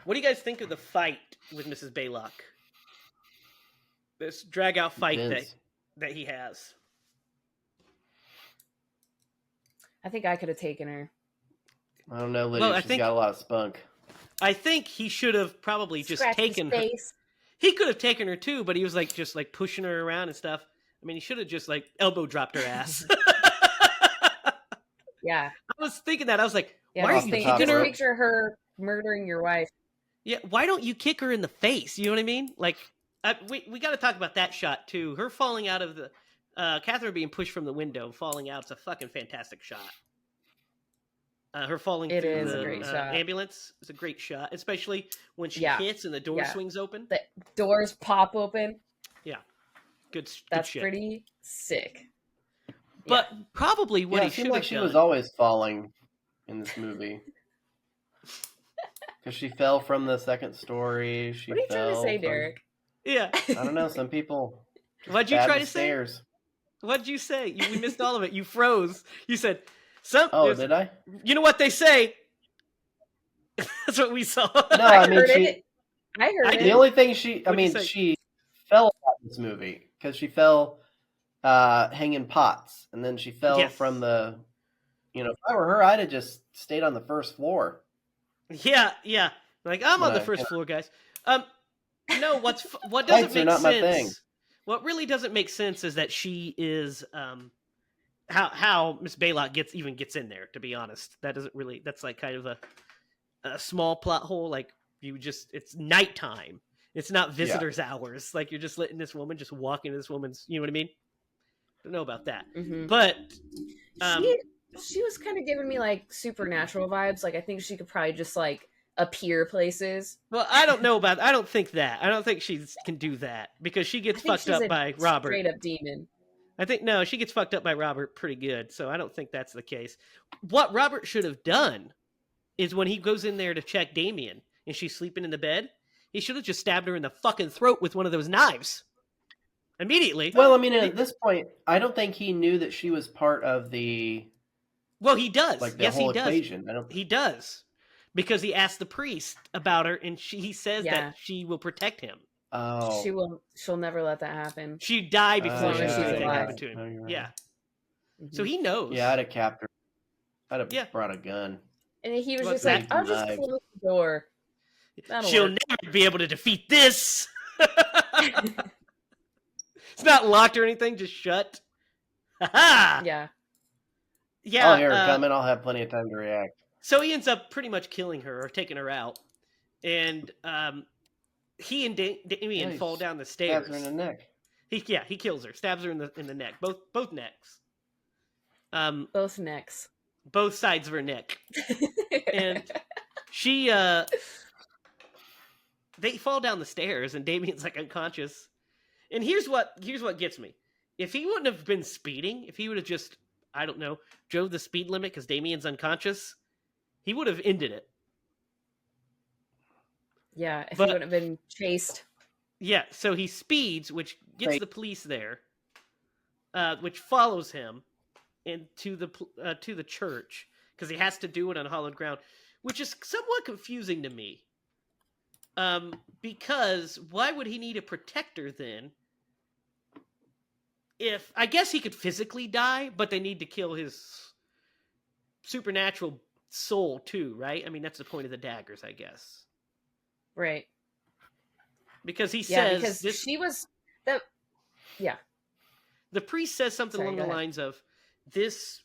Speaker 1: What do you guys think of the fight with Mrs. Baylock? This drag out fight that he has.
Speaker 2: I think I could have taken her.
Speaker 3: I don't know, Lydia. She's got a lot of spunk.
Speaker 1: I think he should have probably just taken her. He could have taken her too, but he was like just like pushing her around and stuff. I mean, he should have just like elbow dropped her ass.
Speaker 2: Yeah.
Speaker 1: I was thinking that. I was like,
Speaker 2: why are you kicking her? Picture her murdering your wife.
Speaker 1: Yeah, why don't you kick her in the face? You know what I mean? Like, we got to talk about that shot too. Her falling out of the Catherine being pushed from the window and falling out. It's a fucking fantastic shot. Her falling
Speaker 2: It
Speaker 1: through
Speaker 2: is
Speaker 3: a
Speaker 1: the
Speaker 3: great
Speaker 2: shot.
Speaker 1: ambulance is a great shot, especially when she
Speaker 2: Yeah.
Speaker 1: hits and the door
Speaker 2: Yeah.
Speaker 1: swings open.
Speaker 2: The doors pop open.
Speaker 1: Yeah, good
Speaker 2: That's
Speaker 1: shit.
Speaker 2: pretty sick.
Speaker 1: But probably what he
Speaker 3: it seemed
Speaker 1: should
Speaker 3: like
Speaker 1: have
Speaker 3: she
Speaker 1: done.
Speaker 3: was always falling in this movie. Because she fell from the second story. She
Speaker 2: What are you trying to
Speaker 3: fell
Speaker 2: say,
Speaker 3: from-
Speaker 2: Derek?
Speaker 1: Yeah.
Speaker 3: I don't know. Some people.
Speaker 1: What'd you
Speaker 3: bad
Speaker 1: try
Speaker 3: with
Speaker 1: to say?
Speaker 3: stairs.
Speaker 1: What'd you say? We missed all of it. You froze. You said some.
Speaker 3: Oh, did I?
Speaker 1: You know what they say? That's what we saw.
Speaker 3: No,
Speaker 2: I
Speaker 3: I mean
Speaker 2: heard
Speaker 3: she.
Speaker 2: it. I heard
Speaker 1: I
Speaker 3: The
Speaker 2: it.
Speaker 3: only thing she, I
Speaker 1: What'd you
Speaker 3: mean,
Speaker 1: say?
Speaker 3: she fell a lot in this movie because she fell hanging pots, and then she fell
Speaker 1: Yes.
Speaker 3: from the. You know, if I were her, I'd have just stayed on the first floor.
Speaker 1: Yeah. Like I'm on the
Speaker 3: But,
Speaker 1: first
Speaker 3: you know.
Speaker 1: floor, guys. No. What doesn't
Speaker 3: Heights are
Speaker 1: make
Speaker 3: not my
Speaker 1: sense?
Speaker 3: thing.
Speaker 1: What really doesn't make sense is that she is how Miss Baylock gets in there. To be honest, that doesn't really. That's like kind of a small plot hole. Like it's nighttime. It's not visitors' hours. Like you're just letting this woman just walk into this woman's. You know what I mean? Don't know about that,
Speaker 2: Mhm.
Speaker 1: but
Speaker 2: She was kind of giving me like supernatural vibes. Like I think she could probably just like appear places.
Speaker 1: well, I don't know about. I don't think that. I don't think she can do that because she gets
Speaker 2: I think
Speaker 1: fucked
Speaker 2: she's
Speaker 1: up
Speaker 2: a
Speaker 1: by Robert.
Speaker 2: straight up demon.
Speaker 1: I think no, she gets fucked up by Robert pretty good. So I don't think that's the case. What Robert should have done is when he goes in there to check Damien and she's sleeping in the bed, he should have just stabbed her in the fucking throat with one of those knives immediately.
Speaker 3: Well, I mean, at this point, I don't think he knew that she was part of the
Speaker 1: Well, he does.
Speaker 3: like the
Speaker 1: Yes,
Speaker 3: whole
Speaker 1: he does.
Speaker 3: equation. I don't.
Speaker 1: He does because he asked the priest about her, and he says
Speaker 2: Yeah.
Speaker 1: that she will protect him.
Speaker 3: Oh,
Speaker 2: She'll never let that happen.
Speaker 1: She'd die before
Speaker 2: long as she's
Speaker 1: anything
Speaker 2: alive.
Speaker 1: happened to him.
Speaker 3: No, you're right.
Speaker 1: Yeah,
Speaker 2: Mhm.
Speaker 1: so he knows.
Speaker 3: Yeah, I'd have capped her. I'd have
Speaker 1: Yeah.
Speaker 3: brought a gun.
Speaker 2: And he was
Speaker 1: Well,
Speaker 2: just like,
Speaker 3: saved
Speaker 2: "I'll just
Speaker 3: lives.
Speaker 2: close the door." That'll
Speaker 1: She'll
Speaker 2: work.
Speaker 1: never be able to defeat this. It's not locked or anything, just shut. Ha
Speaker 2: Yeah.
Speaker 1: Yeah.
Speaker 3: I'll hear her coming. I'll have plenty of time to react.
Speaker 1: So he ends up pretty much killing her or taking her out, and he and Damien
Speaker 3: Nice.
Speaker 1: fall down the
Speaker 3: Stabs
Speaker 1: stairs.
Speaker 3: her in the neck.
Speaker 1: He kills her, stabs her in the neck, both necks,
Speaker 2: Both necks.
Speaker 1: both sides of her neck, and she they fall down the stairs, and Damien's like unconscious. And here's what gets me: if he wouldn't have been speeding, if he would have just, I don't know, drove the speed limit because Damien's unconscious, he would have ended it.
Speaker 2: Yeah, if
Speaker 1: But-
Speaker 2: he wouldn't have been chased.
Speaker 1: Yeah, so he speeds, which gets
Speaker 3: Right.
Speaker 1: the police there, which follows him into the church because he has to do it on hallowed ground, which is somewhat confusing to me. Because why would he need a protector then? If I guess he could physically die, but they need to kill his supernatural soul too, right? I mean, that's the point of the daggers, I guess.
Speaker 2: Right.
Speaker 1: Because he
Speaker 2: Yeah,
Speaker 1: says
Speaker 2: because
Speaker 1: this.
Speaker 2: she was that. Yeah.
Speaker 1: The priest says something
Speaker 2: Sorry,
Speaker 1: along
Speaker 2: go
Speaker 1: the
Speaker 2: ahead.
Speaker 1: lines of, this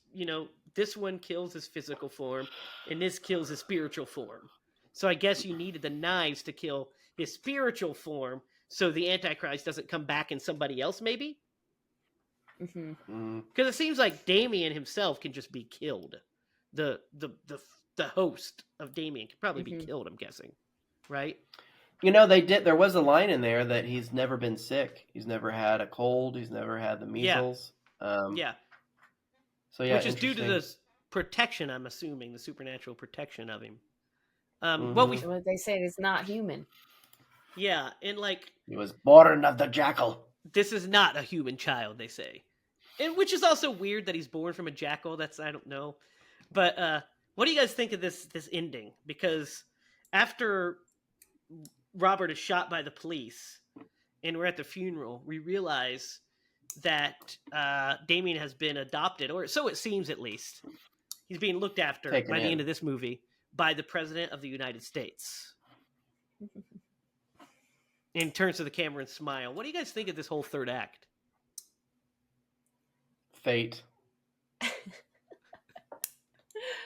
Speaker 1: one kills his physical form, and this kills his spiritual form. So I guess you needed the knives to kill his spiritual form, so the Antichrist doesn't come back in somebody else, maybe?
Speaker 2: Hmm.
Speaker 1: Because it seems like Damien himself can just be killed. The host of Damien can probably be
Speaker 2: Mhm.
Speaker 1: killed, I'm guessing. Right?
Speaker 3: You know, they did. There was a line in there that he's never been sick. He's never had a cold. He's never had the measles.
Speaker 1: Yeah.
Speaker 3: So yeah,
Speaker 1: Which is due to
Speaker 3: interesting.
Speaker 1: the protection, I'm assuming, the supernatural protection of him. Well,
Speaker 3: Mhm.
Speaker 2: What they say is not human.
Speaker 1: yeah, and like,
Speaker 3: He was born of the jackal.
Speaker 1: this is not a human child, they say. And which is also weird that he's born from a jackal. That's, I don't know. But what do you guys think of this ending? Because after Robert is shot by the police and we're at the funeral, we realize that Damien has been adopted, or so it seems at least. He's being looked after
Speaker 3: Taken
Speaker 1: by the
Speaker 3: in.
Speaker 1: end of this movie by the President of the United States. And turns to the camera and smile. What do you guys think of this whole third act?
Speaker 3: Fate.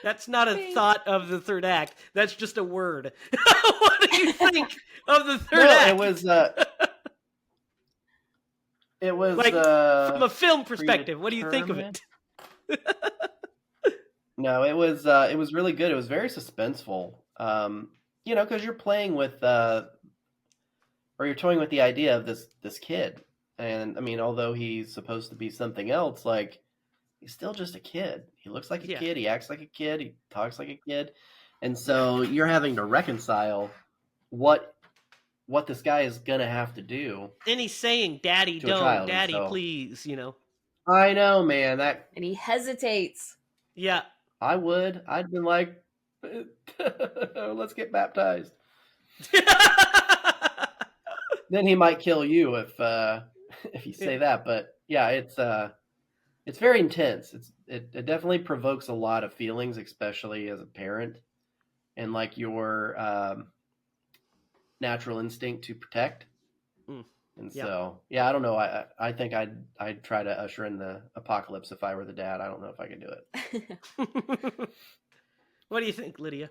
Speaker 1: That's not a
Speaker 2: Fate.
Speaker 1: thought of the third act. That's just a word. What do you think of the third
Speaker 3: No,
Speaker 1: act?
Speaker 3: it was. It was
Speaker 1: Like, from a film perspective, what do you think of it?
Speaker 3: No, it was really good. It was very suspenseful. Because you're playing with or you're toying with the idea of this kid, and I mean, although he's supposed to be something else, like he's still just a kid. He looks like a
Speaker 1: Yeah.
Speaker 3: kid. He acts like a kid. He talks like a kid, and so you're having to reconcile what this guy is gonna have to do
Speaker 1: And he's saying, "Daddy,
Speaker 3: to a
Speaker 1: don't,
Speaker 3: child, and
Speaker 1: Daddy,
Speaker 3: so
Speaker 1: please," you know.
Speaker 3: I know, man. That
Speaker 2: And he hesitates.
Speaker 1: Yeah.
Speaker 3: I'd been like, let's get baptized. Then he might kill you if you say that. But yeah, it's very intense. It definitely provokes a lot of feelings, especially as a parent, and like your natural instinct to protect.
Speaker 1: Mm.
Speaker 3: And
Speaker 1: Yeah.
Speaker 3: so, yeah, I don't know. I think I'd try to usher in the apocalypse if I were the dad. I don't know if I could do it.
Speaker 1: What do you think, Lydia,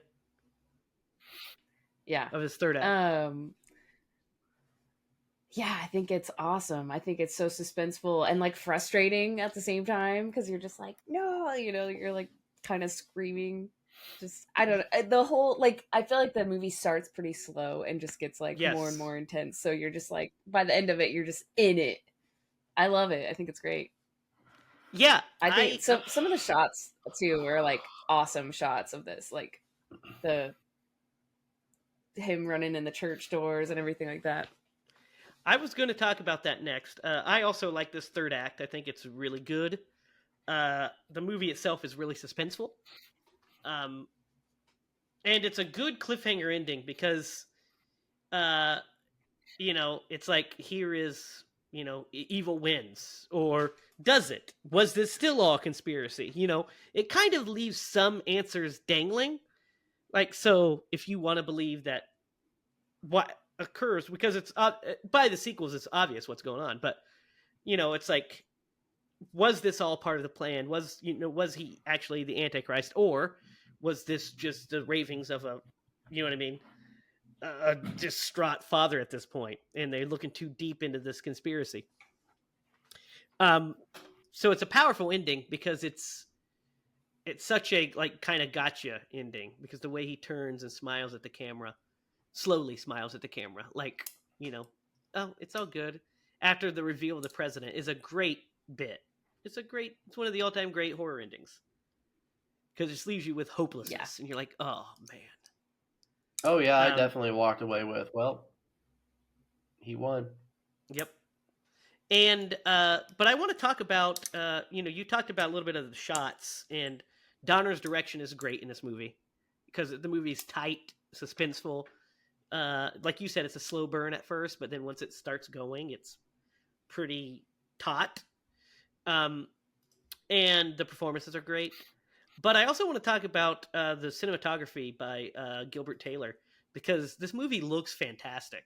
Speaker 2: Yeah.
Speaker 1: of his third act?
Speaker 2: Yeah, I think it's awesome. I think it's so suspenseful and like frustrating at the same time because you're just like, no, you're like kind of screaming. Just I don't know. The whole like I feel like the movie starts pretty slow and just gets like more and
Speaker 1: Yes.
Speaker 2: more intense. So you're just like by the end of it, you're just in it. I love it. I think it's great.
Speaker 1: Yeah.
Speaker 2: I think some of the shots too are like awesome shots of this, like the him running in the church doors and everything like that.
Speaker 1: I was going to talk about that next. I also like this third act. I think it's really good. The movie itself is really suspenseful. And it's a good cliffhanger ending because, it's like, here is, evil wins. Or does it? Was this still all conspiracy? It kind of leaves some answers dangling. Like, so if you want to believe that what occurs, because it's by the sequels, it's obvious what's going on, but it's like, was this all part of the plan? Was he actually the Antichrist, or was this just the ravings of a, a distraught father at this point, and they're looking too deep into this conspiracy? So it's a powerful ending because it's such a like kind of gotcha ending, because the way he turns and smiles at the camera, slowly smiles at the camera, like, oh, it's all good. After the reveal of the president is a great bit. It's one of the all-time great horror endings. Because it just leaves you with hopelessness. Yeah. And you're like, oh, man.
Speaker 3: Oh, yeah, I definitely walked away with, well, he won.
Speaker 1: Yep. And, but I want to talk about, you talked about a little bit of the shots, and Donner's direction is great in this movie. Because the movie is tight, suspenseful. Like you said, it's a slow burn at first, but then once it starts going, it's pretty taut. And the performances are great. But I also want to talk about the cinematography by Gilbert Taylor, because this movie looks fantastic.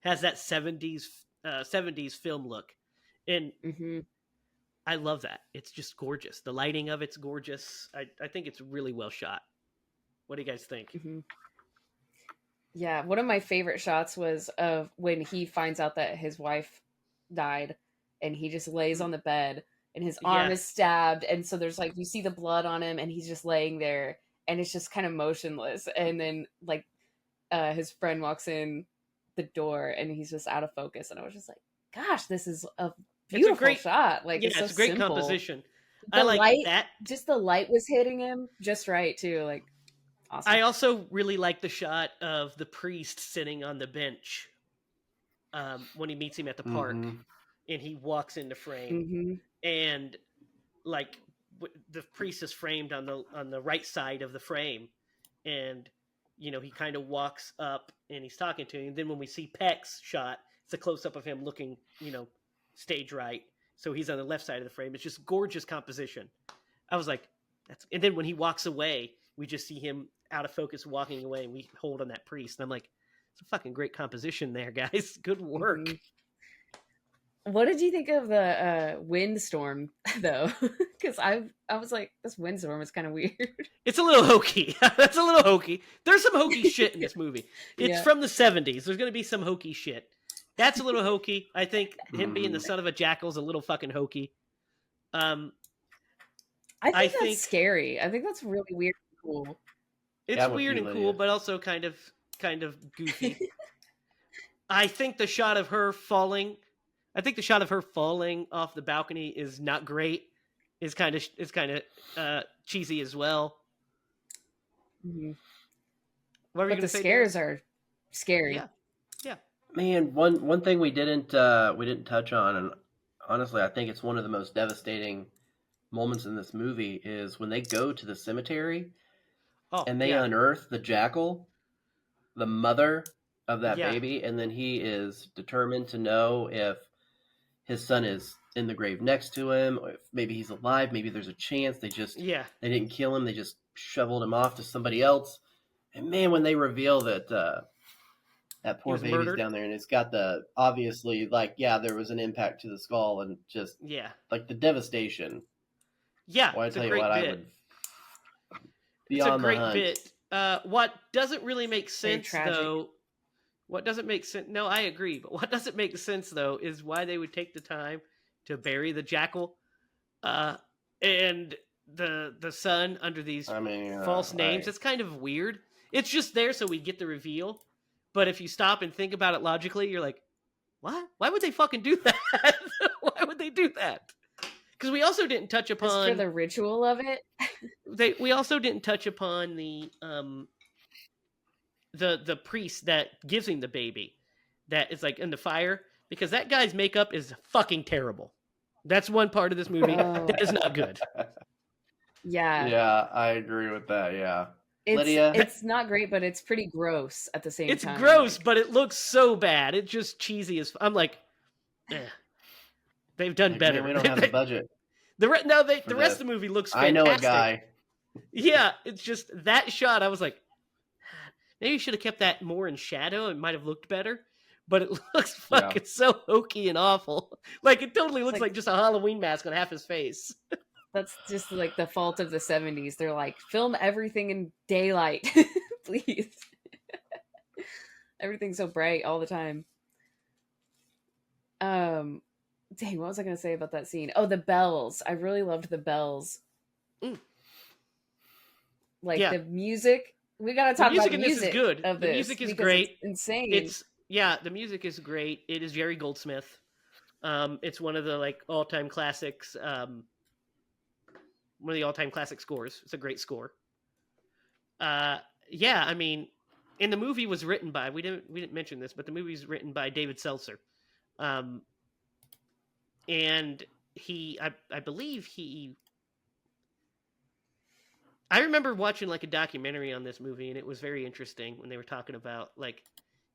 Speaker 1: Has that 70s film look. And I love that. It's just gorgeous. The lighting of it's gorgeous. I think it's really well shot. What do you guys think?
Speaker 2: Mm-hmm. Yeah, one of my favorite shots was of when he finds out that his wife died, and he just lays on the bed, and his arm is stabbed, and so there's like, you see the blood on him, and he's just laying there, and it's just kind of motionless, and then like his friend walks in the door, and he's just out of focus, and I was just like, gosh, this is a beautiful shot. Like, it's so
Speaker 1: it's a great
Speaker 2: simple.
Speaker 1: Composition.
Speaker 2: I like that. Just the light was hitting him just right too, like. Awesome.
Speaker 1: I also really like the shot of the priest sitting on the bench when he meets him at the park, and he walks into frame, and like the priest is framed on the right side of the frame, and he kind of walks up and he's talking to him. And then when we see Peck's shot, it's a close up of him looking stage right, so he's on the left side of the frame. It's just gorgeous composition. I was like, and then when he walks away, we just see him out of focus walking away, and we hold on that priest. And I'm like, it's a fucking great composition there, guys. Good work.
Speaker 2: What did you think of the windstorm, though? Because I was like, this windstorm is kind of weird.
Speaker 1: It's a little hokey. That's a little hokey. There's some hokey shit in this movie. It's from the 70s. There's going to be some hokey shit. That's a little hokey. I think him being the son of a jackal is a little fucking hokey.
Speaker 2: I I
Speaker 1: I
Speaker 2: think
Speaker 1: think
Speaker 2: that's scary. I think that's really weird and cool.
Speaker 1: it's
Speaker 3: Yeah, I'm with
Speaker 1: weird
Speaker 3: you,
Speaker 1: and cool,
Speaker 3: Lydia.
Speaker 1: but also kind of goofy. I think the shot of her falling, off the balcony is not great. Is kind of cheesy as well.
Speaker 2: Mhm.
Speaker 1: What were you
Speaker 2: But
Speaker 1: going
Speaker 2: the
Speaker 1: to say, Darren?
Speaker 2: scares are scary.
Speaker 1: Yeah, yeah,
Speaker 3: Man, one thing we didn't touch on, and honestly, I think it's one of the most devastating moments in this movie is when they go to the cemetery
Speaker 1: oh
Speaker 3: and they
Speaker 1: yeah,
Speaker 3: unearth the jackal, the mother of that
Speaker 1: yeah,
Speaker 3: baby, and then he is determined to know if his son is in the grave next to him, or if maybe he's alive, maybe there's a chance
Speaker 1: yeah.
Speaker 3: they didn't kill him, they just shoveled him off to somebody else. And man, when they reveal that that
Speaker 1: He
Speaker 3: poor
Speaker 1: was
Speaker 3: baby's
Speaker 1: murdered.
Speaker 3: down there and it's got the obviously like yeah, there was an impact to the skull and just
Speaker 1: Yeah,
Speaker 3: like the devastation.
Speaker 1: yeah.
Speaker 3: Well, I
Speaker 1: It's a
Speaker 3: tell you what,
Speaker 1: great
Speaker 3: I
Speaker 1: bit.
Speaker 3: would be
Speaker 1: It's a
Speaker 3: on the
Speaker 1: great
Speaker 3: hunt.
Speaker 1: bit. What doesn't really make
Speaker 2: Very
Speaker 1: sense
Speaker 2: tragic.
Speaker 1: though, what doesn't make sense? No, I agree. But what doesn't make sense though is why they would take the time to bury the jackal, uh, and the son under these
Speaker 3: I mean,
Speaker 1: false names.
Speaker 3: I
Speaker 1: It's kind of weird. It's just there so we get the reveal. But if you stop and think about it logically, you're like, what? Why would they fucking do that? Why would they do that? Because we also didn't touch
Speaker 2: Just for
Speaker 1: upon
Speaker 2: the ritual of it.
Speaker 1: we also didn't touch upon the priest that gives him the baby that is like in the fire, because that guy's makeup is fucking terrible. That's one part of this movie
Speaker 2: Oh,
Speaker 1: that is not good.
Speaker 2: yeah.
Speaker 3: yeah, I agree with that. Yeah,
Speaker 2: It's
Speaker 3: Lydia.
Speaker 2: it's not great, but it's pretty gross at the same
Speaker 1: It's
Speaker 2: time.
Speaker 1: gross,
Speaker 2: Like,
Speaker 1: but it looks so bad. It's just cheesy as I'm like, eh, they've done
Speaker 3: Like, man,
Speaker 1: better.
Speaker 3: we don't have the budget
Speaker 1: the
Speaker 3: for
Speaker 1: rest
Speaker 3: this.
Speaker 1: of the movie looks
Speaker 3: I know a
Speaker 1: fantastic.
Speaker 3: guy.
Speaker 1: Yeah, it's just that shot. I was like, maybe you should have kept that more in shadow. It might have looked better. But it looks
Speaker 3: Yeah.
Speaker 1: fucking so hokey and awful. Like it totally looks
Speaker 2: like-
Speaker 1: like just a Halloween mask on half his face.
Speaker 2: that's just like the fault of the 70s. They're like, film everything in daylight, please. Everything's so bright all the time. Dang, what was I gonna say about that scene? Oh, the bells. I really loved the bells.
Speaker 1: Mm.
Speaker 2: Like
Speaker 1: Yeah.
Speaker 2: the music. We gotta
Speaker 1: The
Speaker 2: talk
Speaker 1: music
Speaker 2: about
Speaker 1: in
Speaker 2: the
Speaker 1: this is
Speaker 2: music
Speaker 1: good.
Speaker 2: of
Speaker 1: The
Speaker 2: this
Speaker 1: music is
Speaker 2: because
Speaker 1: great.
Speaker 2: It's insane.
Speaker 1: The music is great. It is Jerry Goldsmith. It's one of the like all-time classics. One of the all-time classic scores. It's a great score. Yeah, I mean, and the movie was written by we didn't mention this, but the movie's written by David Seltzer, and I believe he. I remember watching like a documentary on this movie, and it was very interesting when they were talking about like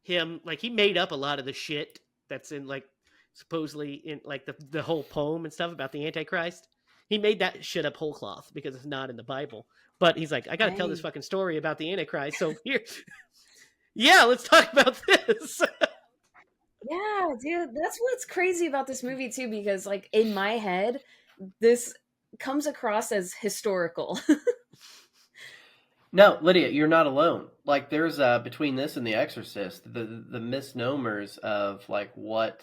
Speaker 1: him, like he made up a lot of the shit that's in like supposedly in like the whole poem and stuff about the Antichrist. He made that shit up whole cloth because it's not in the Bible. But he's like, I got to tell this
Speaker 2: Dang.
Speaker 1: fucking story about the Antichrist. So here, yeah, let's talk about this.
Speaker 2: Yeah, dude, that's what's crazy about this movie too, because like in my head, this comes across as historical.
Speaker 3: No, Lydia, you're not alone. Like there's between this and The Exorcist, the misnomers of like what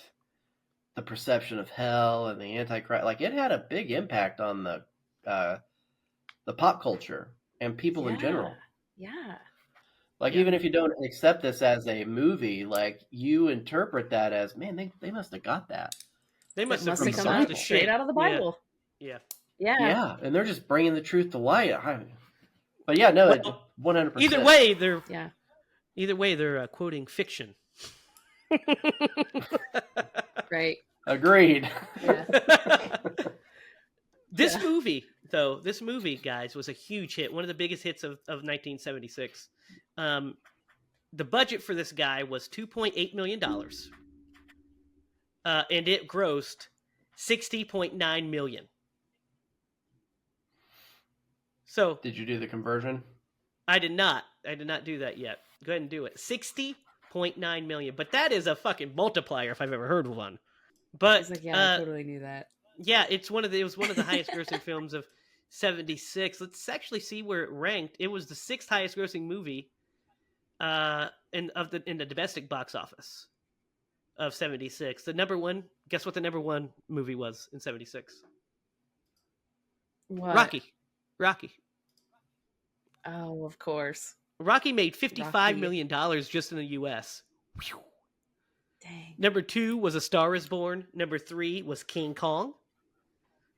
Speaker 3: the perception of hell and the Antichrist, like it had a big impact on the pop culture and people in general.
Speaker 2: Yeah.
Speaker 3: Like
Speaker 1: Yeah.
Speaker 3: even if you don't accept this as a movie, like you interpret that as, man, they must have got that.
Speaker 1: They
Speaker 2: It
Speaker 1: must have
Speaker 2: must have
Speaker 3: from
Speaker 2: come
Speaker 3: the
Speaker 2: out
Speaker 3: Bible.
Speaker 2: straight out of the Bible.
Speaker 1: Yeah.
Speaker 2: Yeah.
Speaker 3: Yeah, and they're just bringing the truth to light. But yeah, no,
Speaker 1: Well,
Speaker 3: 100%.
Speaker 1: Either way, they're quoting fiction.
Speaker 2: Right.
Speaker 3: Agreed.
Speaker 2: Yeah.
Speaker 1: This movie, guys, was a huge hit. One of the biggest hits of 1976. The budget for this guy was $2.8 million. And it grossed $60.9 million. So
Speaker 3: Did you do the conversion?
Speaker 1: I did not do that yet. Go ahead and do it. $60.9 million. But that is a fucking multiplier if I've ever heard of one.
Speaker 2: I
Speaker 1: But
Speaker 2: was like, yeah, I totally knew that.
Speaker 1: yeah, it was one of the highest grossing films of 76. Let's actually see where it ranked. It was the sixth highest grossing movie in the domestic box office of 76. The number one, guess what the number one movie was in 76?
Speaker 2: What?
Speaker 1: Rocky. Rocky.
Speaker 2: Oh, of course.
Speaker 1: Rocky made $55
Speaker 2: Rocky.
Speaker 1: million just in the U.S. Whew.
Speaker 2: Dang.
Speaker 1: Number 2 was A Star Is Born. Number 3 was King Kong.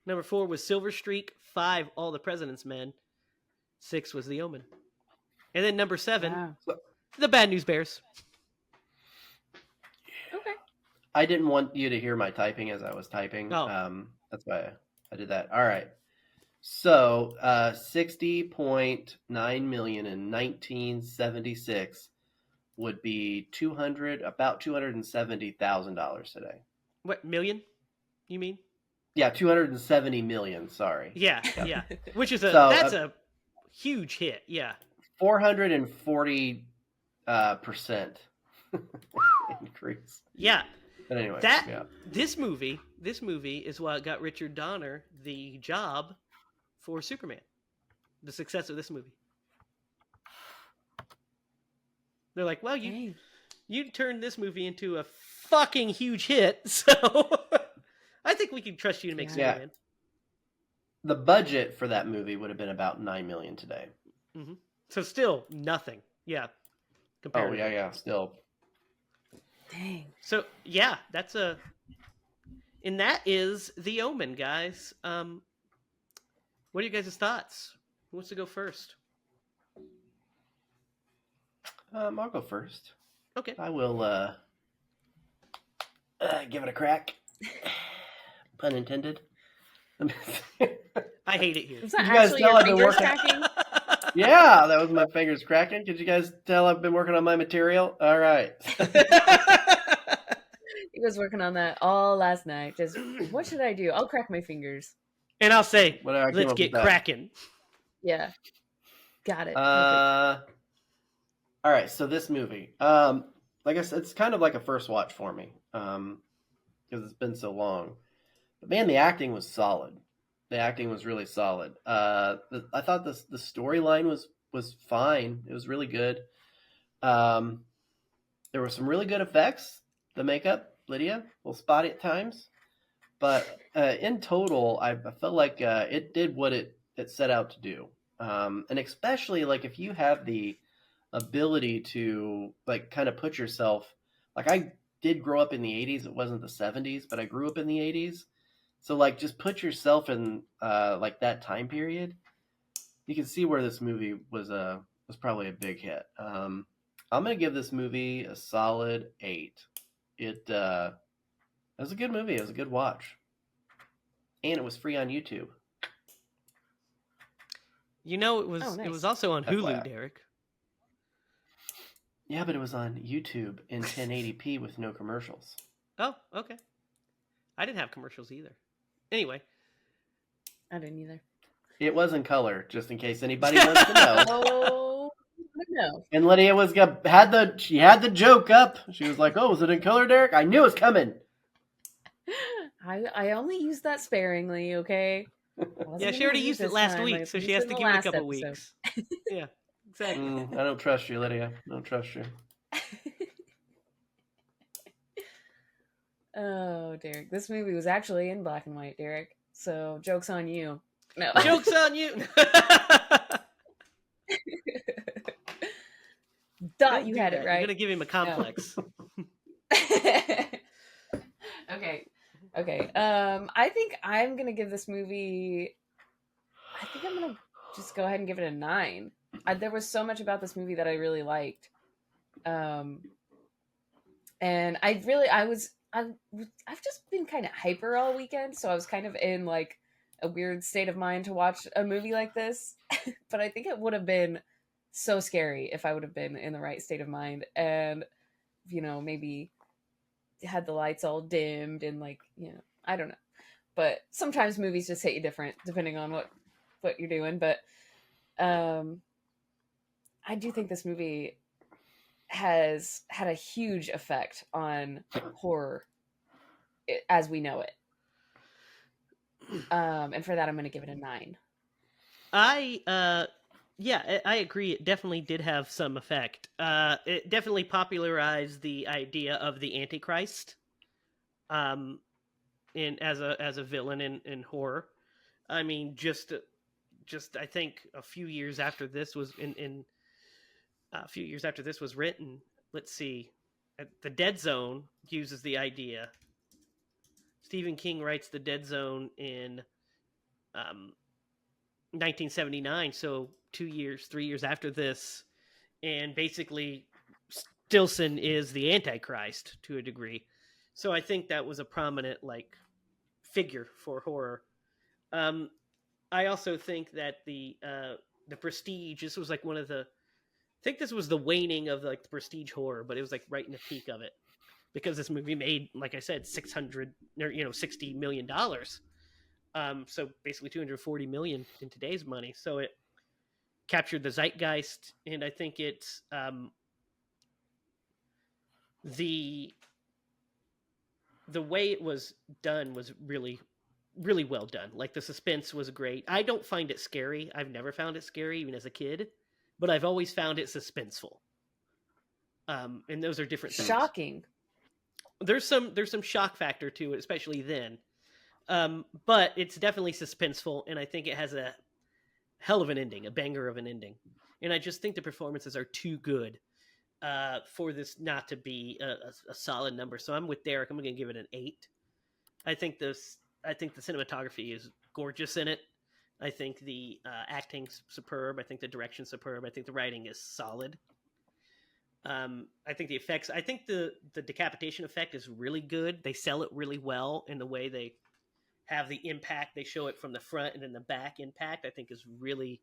Speaker 1: Number 4 was Silver Streak. 5, All the President's Men. 6 was The Omen. And then number 7,
Speaker 2: Wow.
Speaker 1: The Bad News Bears.
Speaker 2: Okay.
Speaker 3: I didn't want you to hear my typing as I was typing.
Speaker 1: Oh.
Speaker 3: That's why I did that. All right. So 60.9 million in 1976 would be about $270,000 today.
Speaker 1: What, million? You mean?
Speaker 3: Yeah, 270 million. Sorry.
Speaker 1: Yeah,
Speaker 3: Yep.
Speaker 1: yeah. Which is that's a huge hit. Yeah.
Speaker 3: 440 percent increase.
Speaker 1: Yeah.
Speaker 3: But anyway,
Speaker 1: this movie is what got Richard Donner the job for Superman. The success of this movie. They're like, well, you turned this movie into a fucking huge hit, so I think we can trust you to make Superman.
Speaker 3: The budget for that movie would have been about $9 million today.
Speaker 1: Mm-hmm. So still nothing. Yeah.
Speaker 3: Oh yeah, still.
Speaker 2: Dang.
Speaker 1: So yeah, and that is The Omen, guys. What are you guys' thoughts? Who wants to go first?
Speaker 3: I'll go first.
Speaker 1: Okay.
Speaker 3: I will give it a crack. Pun intended.
Speaker 1: I hate it here.
Speaker 2: Was that
Speaker 3: you guys
Speaker 2: actually
Speaker 3: tell
Speaker 2: your
Speaker 3: I've been
Speaker 2: fingers
Speaker 3: working?
Speaker 2: cracking?
Speaker 3: Yeah, that was my fingers cracking. Could you guys tell I've been working on my material? All right.
Speaker 2: He was working on that all last night. Just, what should I do? I'll crack my fingers.
Speaker 1: And I'll say,
Speaker 3: What did I come
Speaker 1: let's
Speaker 3: up
Speaker 1: get
Speaker 3: with that?
Speaker 1: cracking.
Speaker 2: Yeah. Got it. Perfect.
Speaker 3: All right, so this movie, like I said, it's kind of like a first watch for me, because it's been so long. But man, the acting was solid. The acting was really solid. I thought the storyline was fine. It was really good. There were some really good effects. The makeup, Lydia, a little spotty at times, but in total, I felt like it did what it set out to do. And especially like if you have the ability to like kind of put yourself, like I did grow up in the 80s. It wasn't the 70s, but I grew up in the 80s. So like just put yourself in like that time period. You can see where this movie was probably a big hit. I'm going to give this movie a solid 8. It was a good movie. It was a good watch. And it was free on YouTube.
Speaker 1: You know, it was
Speaker 2: Oh, nice.
Speaker 1: It was also on Hulu,
Speaker 3: FYI.
Speaker 1: Derek.
Speaker 3: Yeah, but it was on YouTube in 1080p with no commercials.
Speaker 1: Oh, okay. I didn't have commercials either. Anyway.
Speaker 2: I didn't either.
Speaker 3: It was in color, just in case anybody wants to know.
Speaker 2: Oh, no.
Speaker 3: And Lydia had the joke up. She was like, "Oh, was it in color, Derek? I knew it was coming."
Speaker 2: I only used that sparingly, okay?
Speaker 1: Yeah, she already used it last week, so she has to give it a couple weeks. Yeah, exactly.
Speaker 3: I don't trust you, Lydia. I don't trust you.
Speaker 2: Oh, Derek. This movie was actually in black and white, Derek. So, joke's on you. No.
Speaker 1: Joke's on you.
Speaker 2: Thought you had it
Speaker 1: You're
Speaker 2: right.
Speaker 1: gonna give him a complex.
Speaker 2: Okay. I think I'm gonna give this movie. I think I'm gonna just go ahead and give it a 9. There was so much about this movie that I really liked, and I've just been kind of hyper all weekend, so I was kind of in like a weird state of mind to watch a movie like this. But I think it would have been so scary if I would have been in the right state of mind, and maybe had the lights all dimmed and I don't know. But sometimes movies just hit you different depending on what you're doing. But I do think this movie has had a huge effect on horror as we know it. And for that, I'm going to give it a 9.
Speaker 1: I agree. It definitely did have some effect. It definitely popularized the idea of the Antichrist, as a villain in horror. I mean, just just I think a few years after this was a few years after this was written. Let's see, the Dead Zone uses the idea. Stephen King writes the Dead Zone in 1979, so 2 years, 3 years after this, and basically Stilson is the Antichrist to a degree. So I think that was a prominent like figure for horror. I also think that the Prestige. This was like one of the. I think this was the waning of like the Prestige horror, but it was like right in the peak of it because this movie made, like I said, $60 million. So basically 240 million in today's money. So it captured the zeitgeist, and I think it's the way it was done was really really well done. Like the suspense was great. I don't find it scary. I've never found it scary even as a kid, but I've always found it suspenseful. And those are different things.
Speaker 2: Shocking.
Speaker 1: There's some shock factor to it, especially then. But it's definitely suspenseful, and I think it has a hell of an ending, a banger of an ending. And I just think the performances are too good for this not to be a solid number. So I'm with Derek. I'm going to give it an 8. I think the cinematography is gorgeous in it. I think the acting's superb. I think the direction's superb. I think the writing is solid. I think the effects. I think the decapitation effect is really good. They sell it really well in the way they have the impact. They show it from the front and then the back impact. I think is really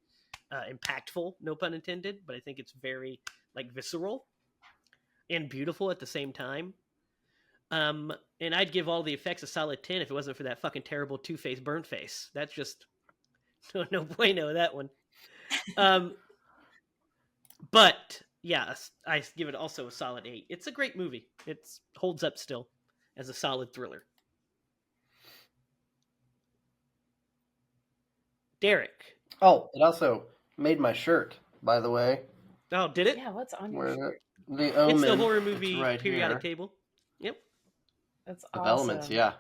Speaker 1: impactful. No pun intended. But I think it's very like visceral and beautiful at the same time. And I'd give all the effects a solid 10 if it wasn't for that fucking terrible Two-Face burnt face. That's just no bueno, that one. But yeah, I give it also a solid 8. It's a great movie. It holds up still as a solid thriller. Derek.
Speaker 3: Oh, it also made my shirt, by the way.
Speaker 1: Oh, did it?
Speaker 2: Yeah, what's on your shirt?
Speaker 3: The Omen.
Speaker 1: It's the horror movie
Speaker 3: right
Speaker 1: periodic
Speaker 3: here.
Speaker 1: table. Yep.
Speaker 2: That's
Speaker 3: Of
Speaker 2: awesome.
Speaker 3: Elements, yeah.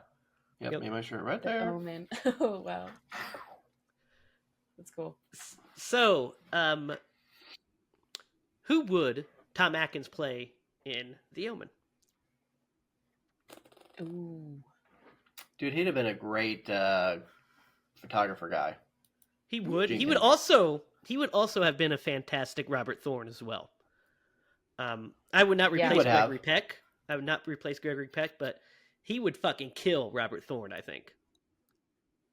Speaker 1: Yep.
Speaker 3: Made my shirt right
Speaker 2: The
Speaker 3: there.
Speaker 2: Omen. Oh, wow. That's cool.
Speaker 1: So, who would Tom Atkins play in The Omen?
Speaker 2: Ooh.
Speaker 3: Dude, he'd have been a great photographer guy.
Speaker 1: He would.
Speaker 3: Jenkins.
Speaker 1: He would also have been a fantastic Robert Thorne as well. I would not
Speaker 2: Yeah.
Speaker 1: replace
Speaker 3: Would have.
Speaker 1: Gregory Peck. I would not replace Gregory Peck, but he would fucking kill Robert Thorne, I think.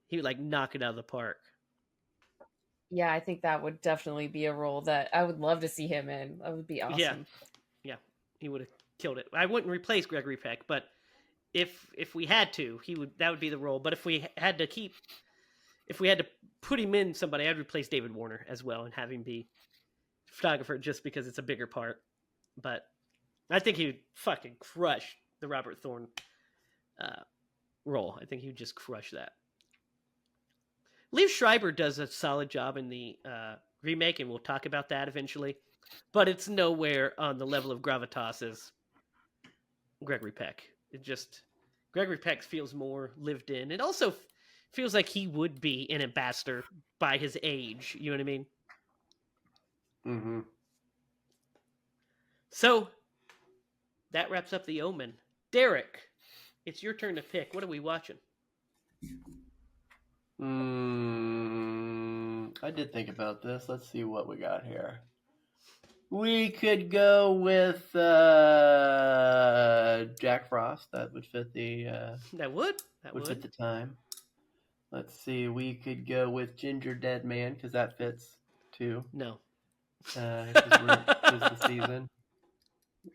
Speaker 1: He would like knock it out of the park.
Speaker 2: Yeah, I think that would definitely be a role that I would love to see him in. That would be awesome.
Speaker 1: Yeah. He would have killed it. I wouldn't replace Gregory Peck, but if we had to, that would be the role. But if we had to put him in somebody, I'd replace David Warner as well and have him be photographer just because it's a bigger part. But I think he would fucking crush the Robert Thorne role. I think he would just crush that. Liev Schreiber does a solid job in the remake, and we'll talk about that eventually. But it's nowhere on the level of gravitas as Gregory Peck. Gregory Peck feels more lived in. It also feels like he would be an ambassador by his age. You know what I mean?
Speaker 3: Mm-hmm.
Speaker 1: So that wraps up The Omen. Derek, it's your turn to pick. What are we watching?
Speaker 3: I did think about this. Let's see what we got here. We could go with Jack Frost. That would fit the
Speaker 1: That would
Speaker 3: fit the time. Let's see. We could go with Ginger Dead Man because that fits too.
Speaker 1: No.
Speaker 3: Because the season.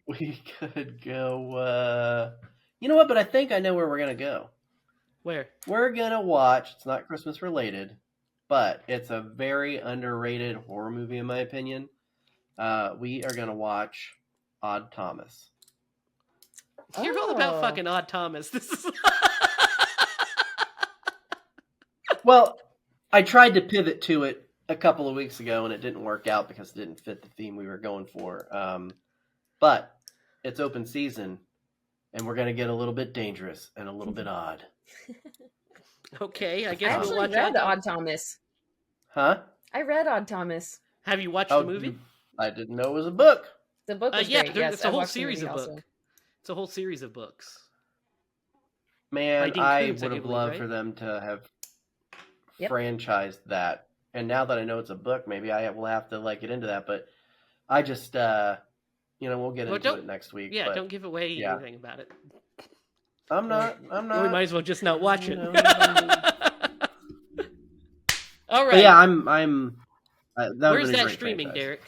Speaker 3: We could go. You know what? But I think I know where we're gonna go.
Speaker 1: Where?
Speaker 3: We're gonna watch. It's not Christmas related, but it's a very underrated horror movie in my opinion. We are gonna watch Odd Thomas.
Speaker 1: You're all about
Speaker 2: Oh.
Speaker 1: fucking Odd Thomas. This is.
Speaker 3: Well, I tried to pivot to it a couple of weeks ago, and it didn't work out because it didn't fit the theme we were going for. But it's open season, and we're gonna get a little bit dangerous and a little bit odd.
Speaker 1: Okay, I
Speaker 2: I
Speaker 1: guess we'll
Speaker 2: actually
Speaker 1: watch
Speaker 2: read
Speaker 1: Odd
Speaker 2: the Odd Thomas.
Speaker 3: Huh?
Speaker 2: I read Odd Thomas.
Speaker 1: Have you watched
Speaker 3: Oh,
Speaker 1: the movie?
Speaker 3: I didn't know it was a book.
Speaker 2: The book was
Speaker 1: Yeah,
Speaker 2: great. Yes,
Speaker 1: it's a
Speaker 2: I
Speaker 1: whole
Speaker 2: watched the
Speaker 1: series
Speaker 2: movie
Speaker 1: of
Speaker 2: also.
Speaker 1: books. It's a whole series of books. By
Speaker 3: Man,
Speaker 1: Dean
Speaker 3: I
Speaker 1: Koontz,
Speaker 3: would
Speaker 1: I
Speaker 3: have
Speaker 1: believe,
Speaker 3: loved
Speaker 1: right?
Speaker 3: for them to have
Speaker 2: Yep.
Speaker 3: franchised that. And now that I know it's a book, maybe I will have to like get into that. But I just, we'll get into it next week.
Speaker 1: Yeah,
Speaker 3: but
Speaker 1: don't give away
Speaker 3: yeah.
Speaker 1: anything about it.
Speaker 3: I'm not.
Speaker 1: We might as well just not watch it.
Speaker 3: No.
Speaker 1: All right.
Speaker 3: But yeah, I'm. That
Speaker 1: Where's
Speaker 3: been a
Speaker 1: that
Speaker 3: great
Speaker 1: streaming,
Speaker 3: franchise.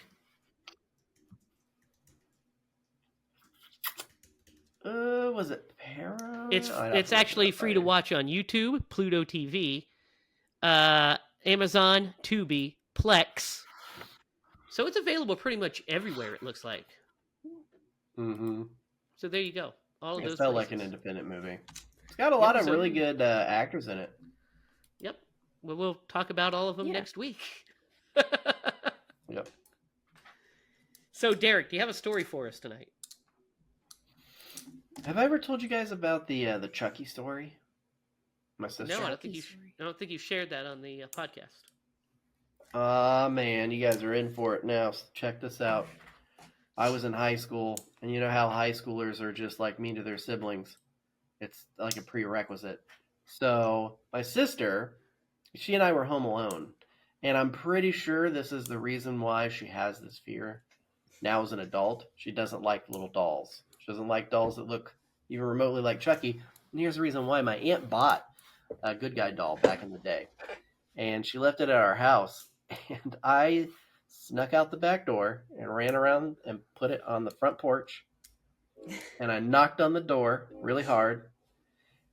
Speaker 1: Derek?
Speaker 3: Was it Paramount?
Speaker 1: It's actually free to watch on YouTube, Pluto TV, Amazon, Tubi, Plex. So it's available pretty much everywhere. It looks like.
Speaker 3: Mm-hmm.
Speaker 1: So there you go. All of
Speaker 3: It
Speaker 1: those.
Speaker 3: felt
Speaker 1: places.
Speaker 3: like an independent movie. It's got a lot of
Speaker 1: so-
Speaker 3: really good actors in it.
Speaker 1: Yep. Well, we'll talk about all of them
Speaker 2: Yeah.
Speaker 1: next week.
Speaker 3: Yep.
Speaker 1: So, Derek, do you have a story for us tonight?
Speaker 3: Have I ever told you guys about the Chucky story? My sister.
Speaker 1: No, I
Speaker 2: Chucky
Speaker 1: don't think you shared that on the podcast.
Speaker 3: Man, you guys are in for it now. So check this out. I was in high school, and you know how high schoolers are just like mean to their siblings. It's like a prerequisite. So my sister, she and I were home alone, and I'm pretty sure this is the reason why she has this fear. Now as an adult, she doesn't like little dolls. She doesn't like dolls that look even remotely like Chucky. And here's the reason why. My aunt bought a Good Guy doll back in the day, and she left it at our house, and I snuck out the back door and ran around and put it on the front porch, and I knocked on the door really hard,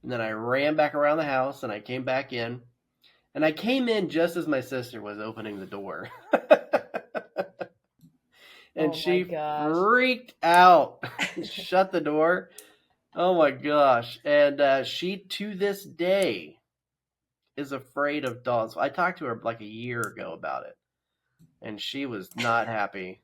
Speaker 3: and then I ran back around the house, and I came back in, and I came in just as my sister was opening the door. And
Speaker 2: Oh my
Speaker 3: she
Speaker 2: gosh.
Speaker 3: freaked out, shut the door. Oh my gosh. And she, to this day, is afraid of dolls. I talked to her like a year ago about it, and she was not happy.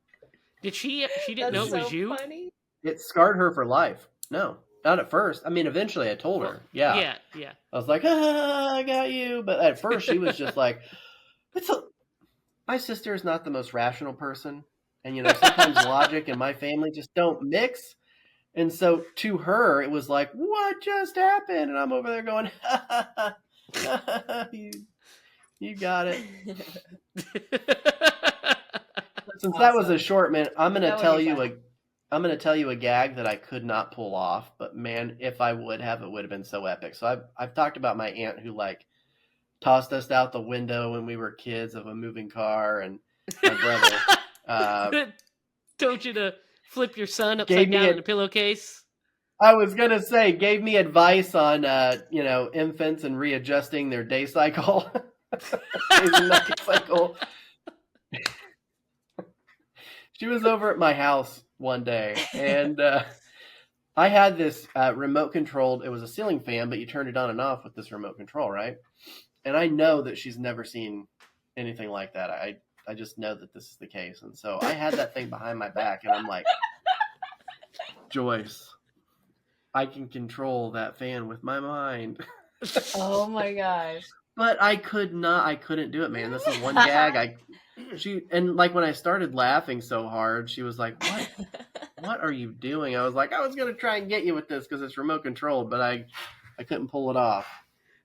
Speaker 1: Did she didn't know it was you?
Speaker 2: Funny.
Speaker 3: It scarred her for life. No, not at first. I mean, eventually I told her. Yeah.
Speaker 1: Yeah.
Speaker 3: I was like, I got you. But at first she was just like, my sister is not the most rational person. And, sometimes logic and my family just don't mix. And so to her, it was like, what just happened? And I'm over there going, you got it. Since that was a short minute, I'm going to tell you a gag that I could not pull off. But man, if I would have, it would have been so epic. So I've talked about my aunt who like tossed us out the window when we were kids of a moving car, and my brother.
Speaker 1: Told you to flip your son upside down in a pillowcase.
Speaker 3: I was gonna say, gave me advice on infants and readjusting their day cycle, night cycle. She was over at my house one day, and I had this remote controlled. It was a ceiling fan, but you turned it on and off with this remote control, right? And I know that she's never seen anything like that. I just know that this is the case. And so I had that thing behind my back, and I'm like, Joyce, I can control that fan with my mind.
Speaker 2: Oh my gosh.
Speaker 3: But I couldn't do it, man. This is one gag. And like when I started laughing so hard, she was like, what are you doing? I was like, I was going to try and get you with this because it's remote controlled, but I couldn't pull it off.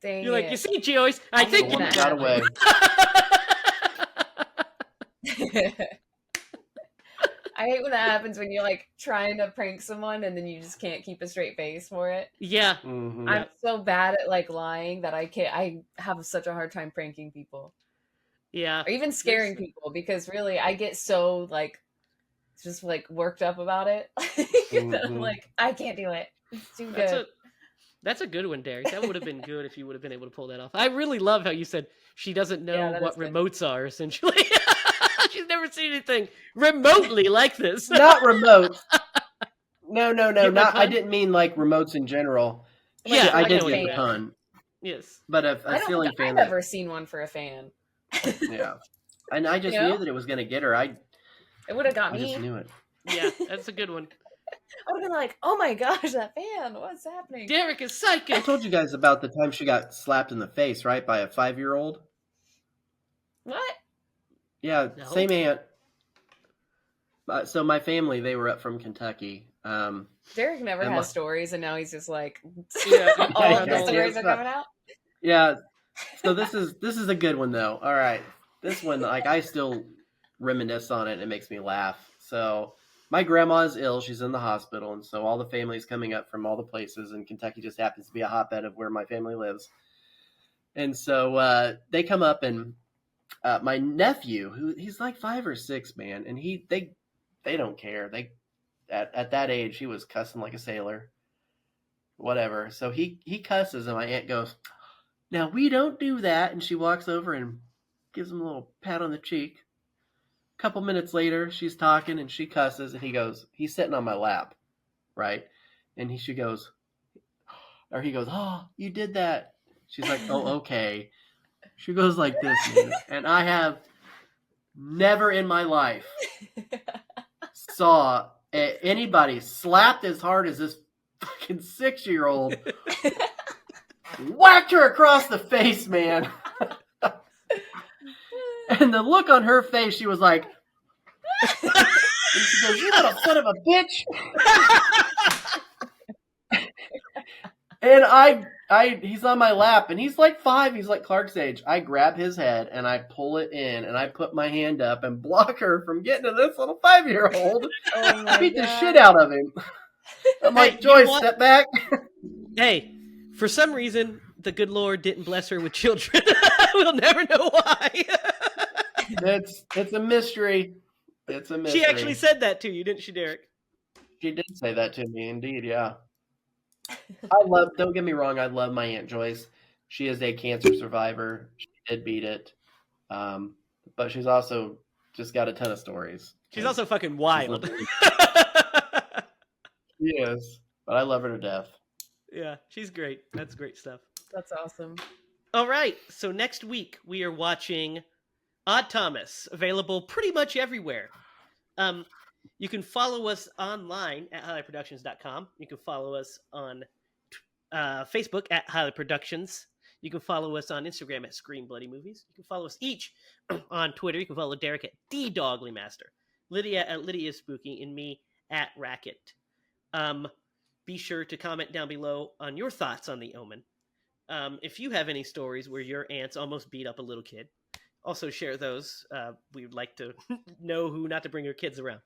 Speaker 2: Dang
Speaker 1: You're like,
Speaker 2: it.
Speaker 1: you see, Joyce, I think
Speaker 3: The
Speaker 1: you
Speaker 3: one got away.
Speaker 2: I hate when that happens when you're like trying to prank someone and then you just can't keep a straight face for it.
Speaker 1: Yeah.
Speaker 3: Mm-hmm.
Speaker 2: I'm so bad at like lying that I have such a hard time pranking people.
Speaker 1: Yeah.
Speaker 2: Or even scaring people, because really I get so like just like worked up about it. That I'm like, I can't do it. It's too good.
Speaker 1: That's a good one, Derek. That would have been good if you would have been able to pull that off. I really love how you said she doesn't know what remotes are, essentially. She's never seen anything remotely like this.
Speaker 3: Not remotes. No.
Speaker 1: Not.
Speaker 3: I didn't mean like remotes in general.
Speaker 1: Yeah,
Speaker 3: I
Speaker 1: I
Speaker 3: did
Speaker 1: know
Speaker 3: get
Speaker 1: what
Speaker 3: the
Speaker 1: you
Speaker 3: pun.
Speaker 1: Yes.
Speaker 3: But
Speaker 2: I
Speaker 3: a
Speaker 2: don't
Speaker 3: ceiling
Speaker 2: think
Speaker 3: fan.
Speaker 2: I've ever seen one for a fan.
Speaker 3: Yeah. And I just knew that it was going to get her.
Speaker 2: It would have got
Speaker 3: I
Speaker 2: me.
Speaker 3: just knew it.
Speaker 1: Yeah, that's a good one.
Speaker 2: I would have been like, oh my gosh, that fan, what's happening?
Speaker 1: Derek is
Speaker 3: I
Speaker 1: psychic.
Speaker 3: told you guys about the time she got slapped in the face, right, by a 5-year-old.
Speaker 2: What?
Speaker 3: Yeah,
Speaker 1: No.
Speaker 3: same aunt. So my family, they were up from Kentucky.
Speaker 2: Derek never
Speaker 3: And
Speaker 2: has
Speaker 3: my-
Speaker 2: stories, and now he's just like,
Speaker 1: Yeah,
Speaker 2: all
Speaker 1: yeah,
Speaker 2: of the
Speaker 1: yeah,
Speaker 2: stories
Speaker 3: yeah.
Speaker 2: are coming out.
Speaker 3: Yeah. So this is a good one though. All right, this one, like, I still reminisce on it, and it makes me laugh. So my grandma is ill; she's in the hospital, and so all the family's coming up from all the places, and Kentucky just happens to be a hotbed of where my family lives. And so they come up, and my nephew, who he's like 5 or 6, man, and they don't care. They at that age he was cussing like a sailor, whatever. So he cusses, and my aunt goes, "Now we don't do that," and she walks over and gives him a little pat on the cheek. A couple minutes later, she's talking and she cusses, and he's sitting on my lap, right? And she goes, or he goes, "Oh, you did that." She's like, "Oh, okay." She goes like this, man, and I have never in my life saw anybody slapped as hard as this fucking 6-year-old whacked her across the face, man. And the look on her face, she was like, and she goes, "You little son of a bitch." And he's on my lap, and he's like 5. He's like Clark's age. I grab his head and I pull it in, and I put my hand up and block her from getting to this little 5-year-old.
Speaker 2: Oh my
Speaker 3: Beat the
Speaker 2: God.
Speaker 3: shit out of him. I'm like,
Speaker 1: Hey, you
Speaker 3: "Joyce,
Speaker 1: know what?
Speaker 3: step back."
Speaker 1: Hey, for some reason, the good Lord didn't bless her with children. We'll never know why.
Speaker 3: It's a mystery. It's a mystery.
Speaker 1: She actually said that to you, didn't she, Derek?
Speaker 3: She did say that to me, indeed, yeah. Don't get me wrong, I love my Aunt Joyce. She is a cancer survivor. She did beat it. But she's also just got a ton of stories.
Speaker 1: She's also fucking wild.
Speaker 3: She is, but I love her to death.
Speaker 1: Yeah, she's great. That's great stuff.
Speaker 2: That's awesome.
Speaker 1: All right, so next week we are watching Odd Thomas, available pretty much everywhere. You can follow us online at HiLaProductions.com. You can follow us on Facebook at HiLa Productions. You can follow us on Instagram at Scream Bloody Movies. You can follow us each on Twitter. You can follow Derek at DDoglyMaster, Lydia at Lydia Spooky, and me at Racket. Be sure to comment down below on your thoughts on the Omen. If you have any stories where your aunts almost beat up a little kid, also share those. We would like to know who not to bring your kids around.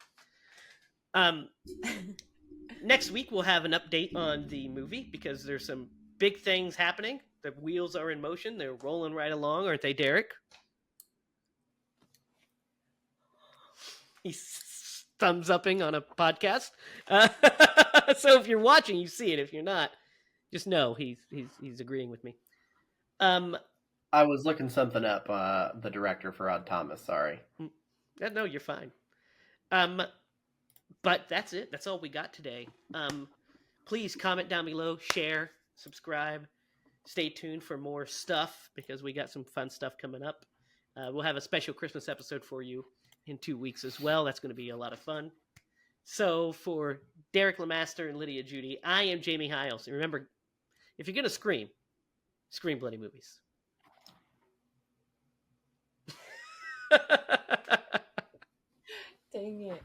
Speaker 1: Next week, we'll have an update on the movie because there's some big things happening. The wheels are in motion. They're rolling right along, aren't they, Derek? He's thumbs upping on a podcast. So if you're watching, you see it. If you're not, just know he's agreeing with me.
Speaker 3: I was looking something up, the director for Odd Thomas, sorry.
Speaker 1: No, you're fine. But that's it. That's all we got today. Please comment down below, share, subscribe. Stay tuned for more stuff because we got some fun stuff coming up. We'll have a special Christmas episode for you in 2 weeks as well. That's going to be a lot of fun. So for Derek Lemaster and Lydia Judy, I am Jamie Hiles. And remember, if you're going to scream bloody movies.
Speaker 2: Dang it.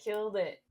Speaker 2: Killed it.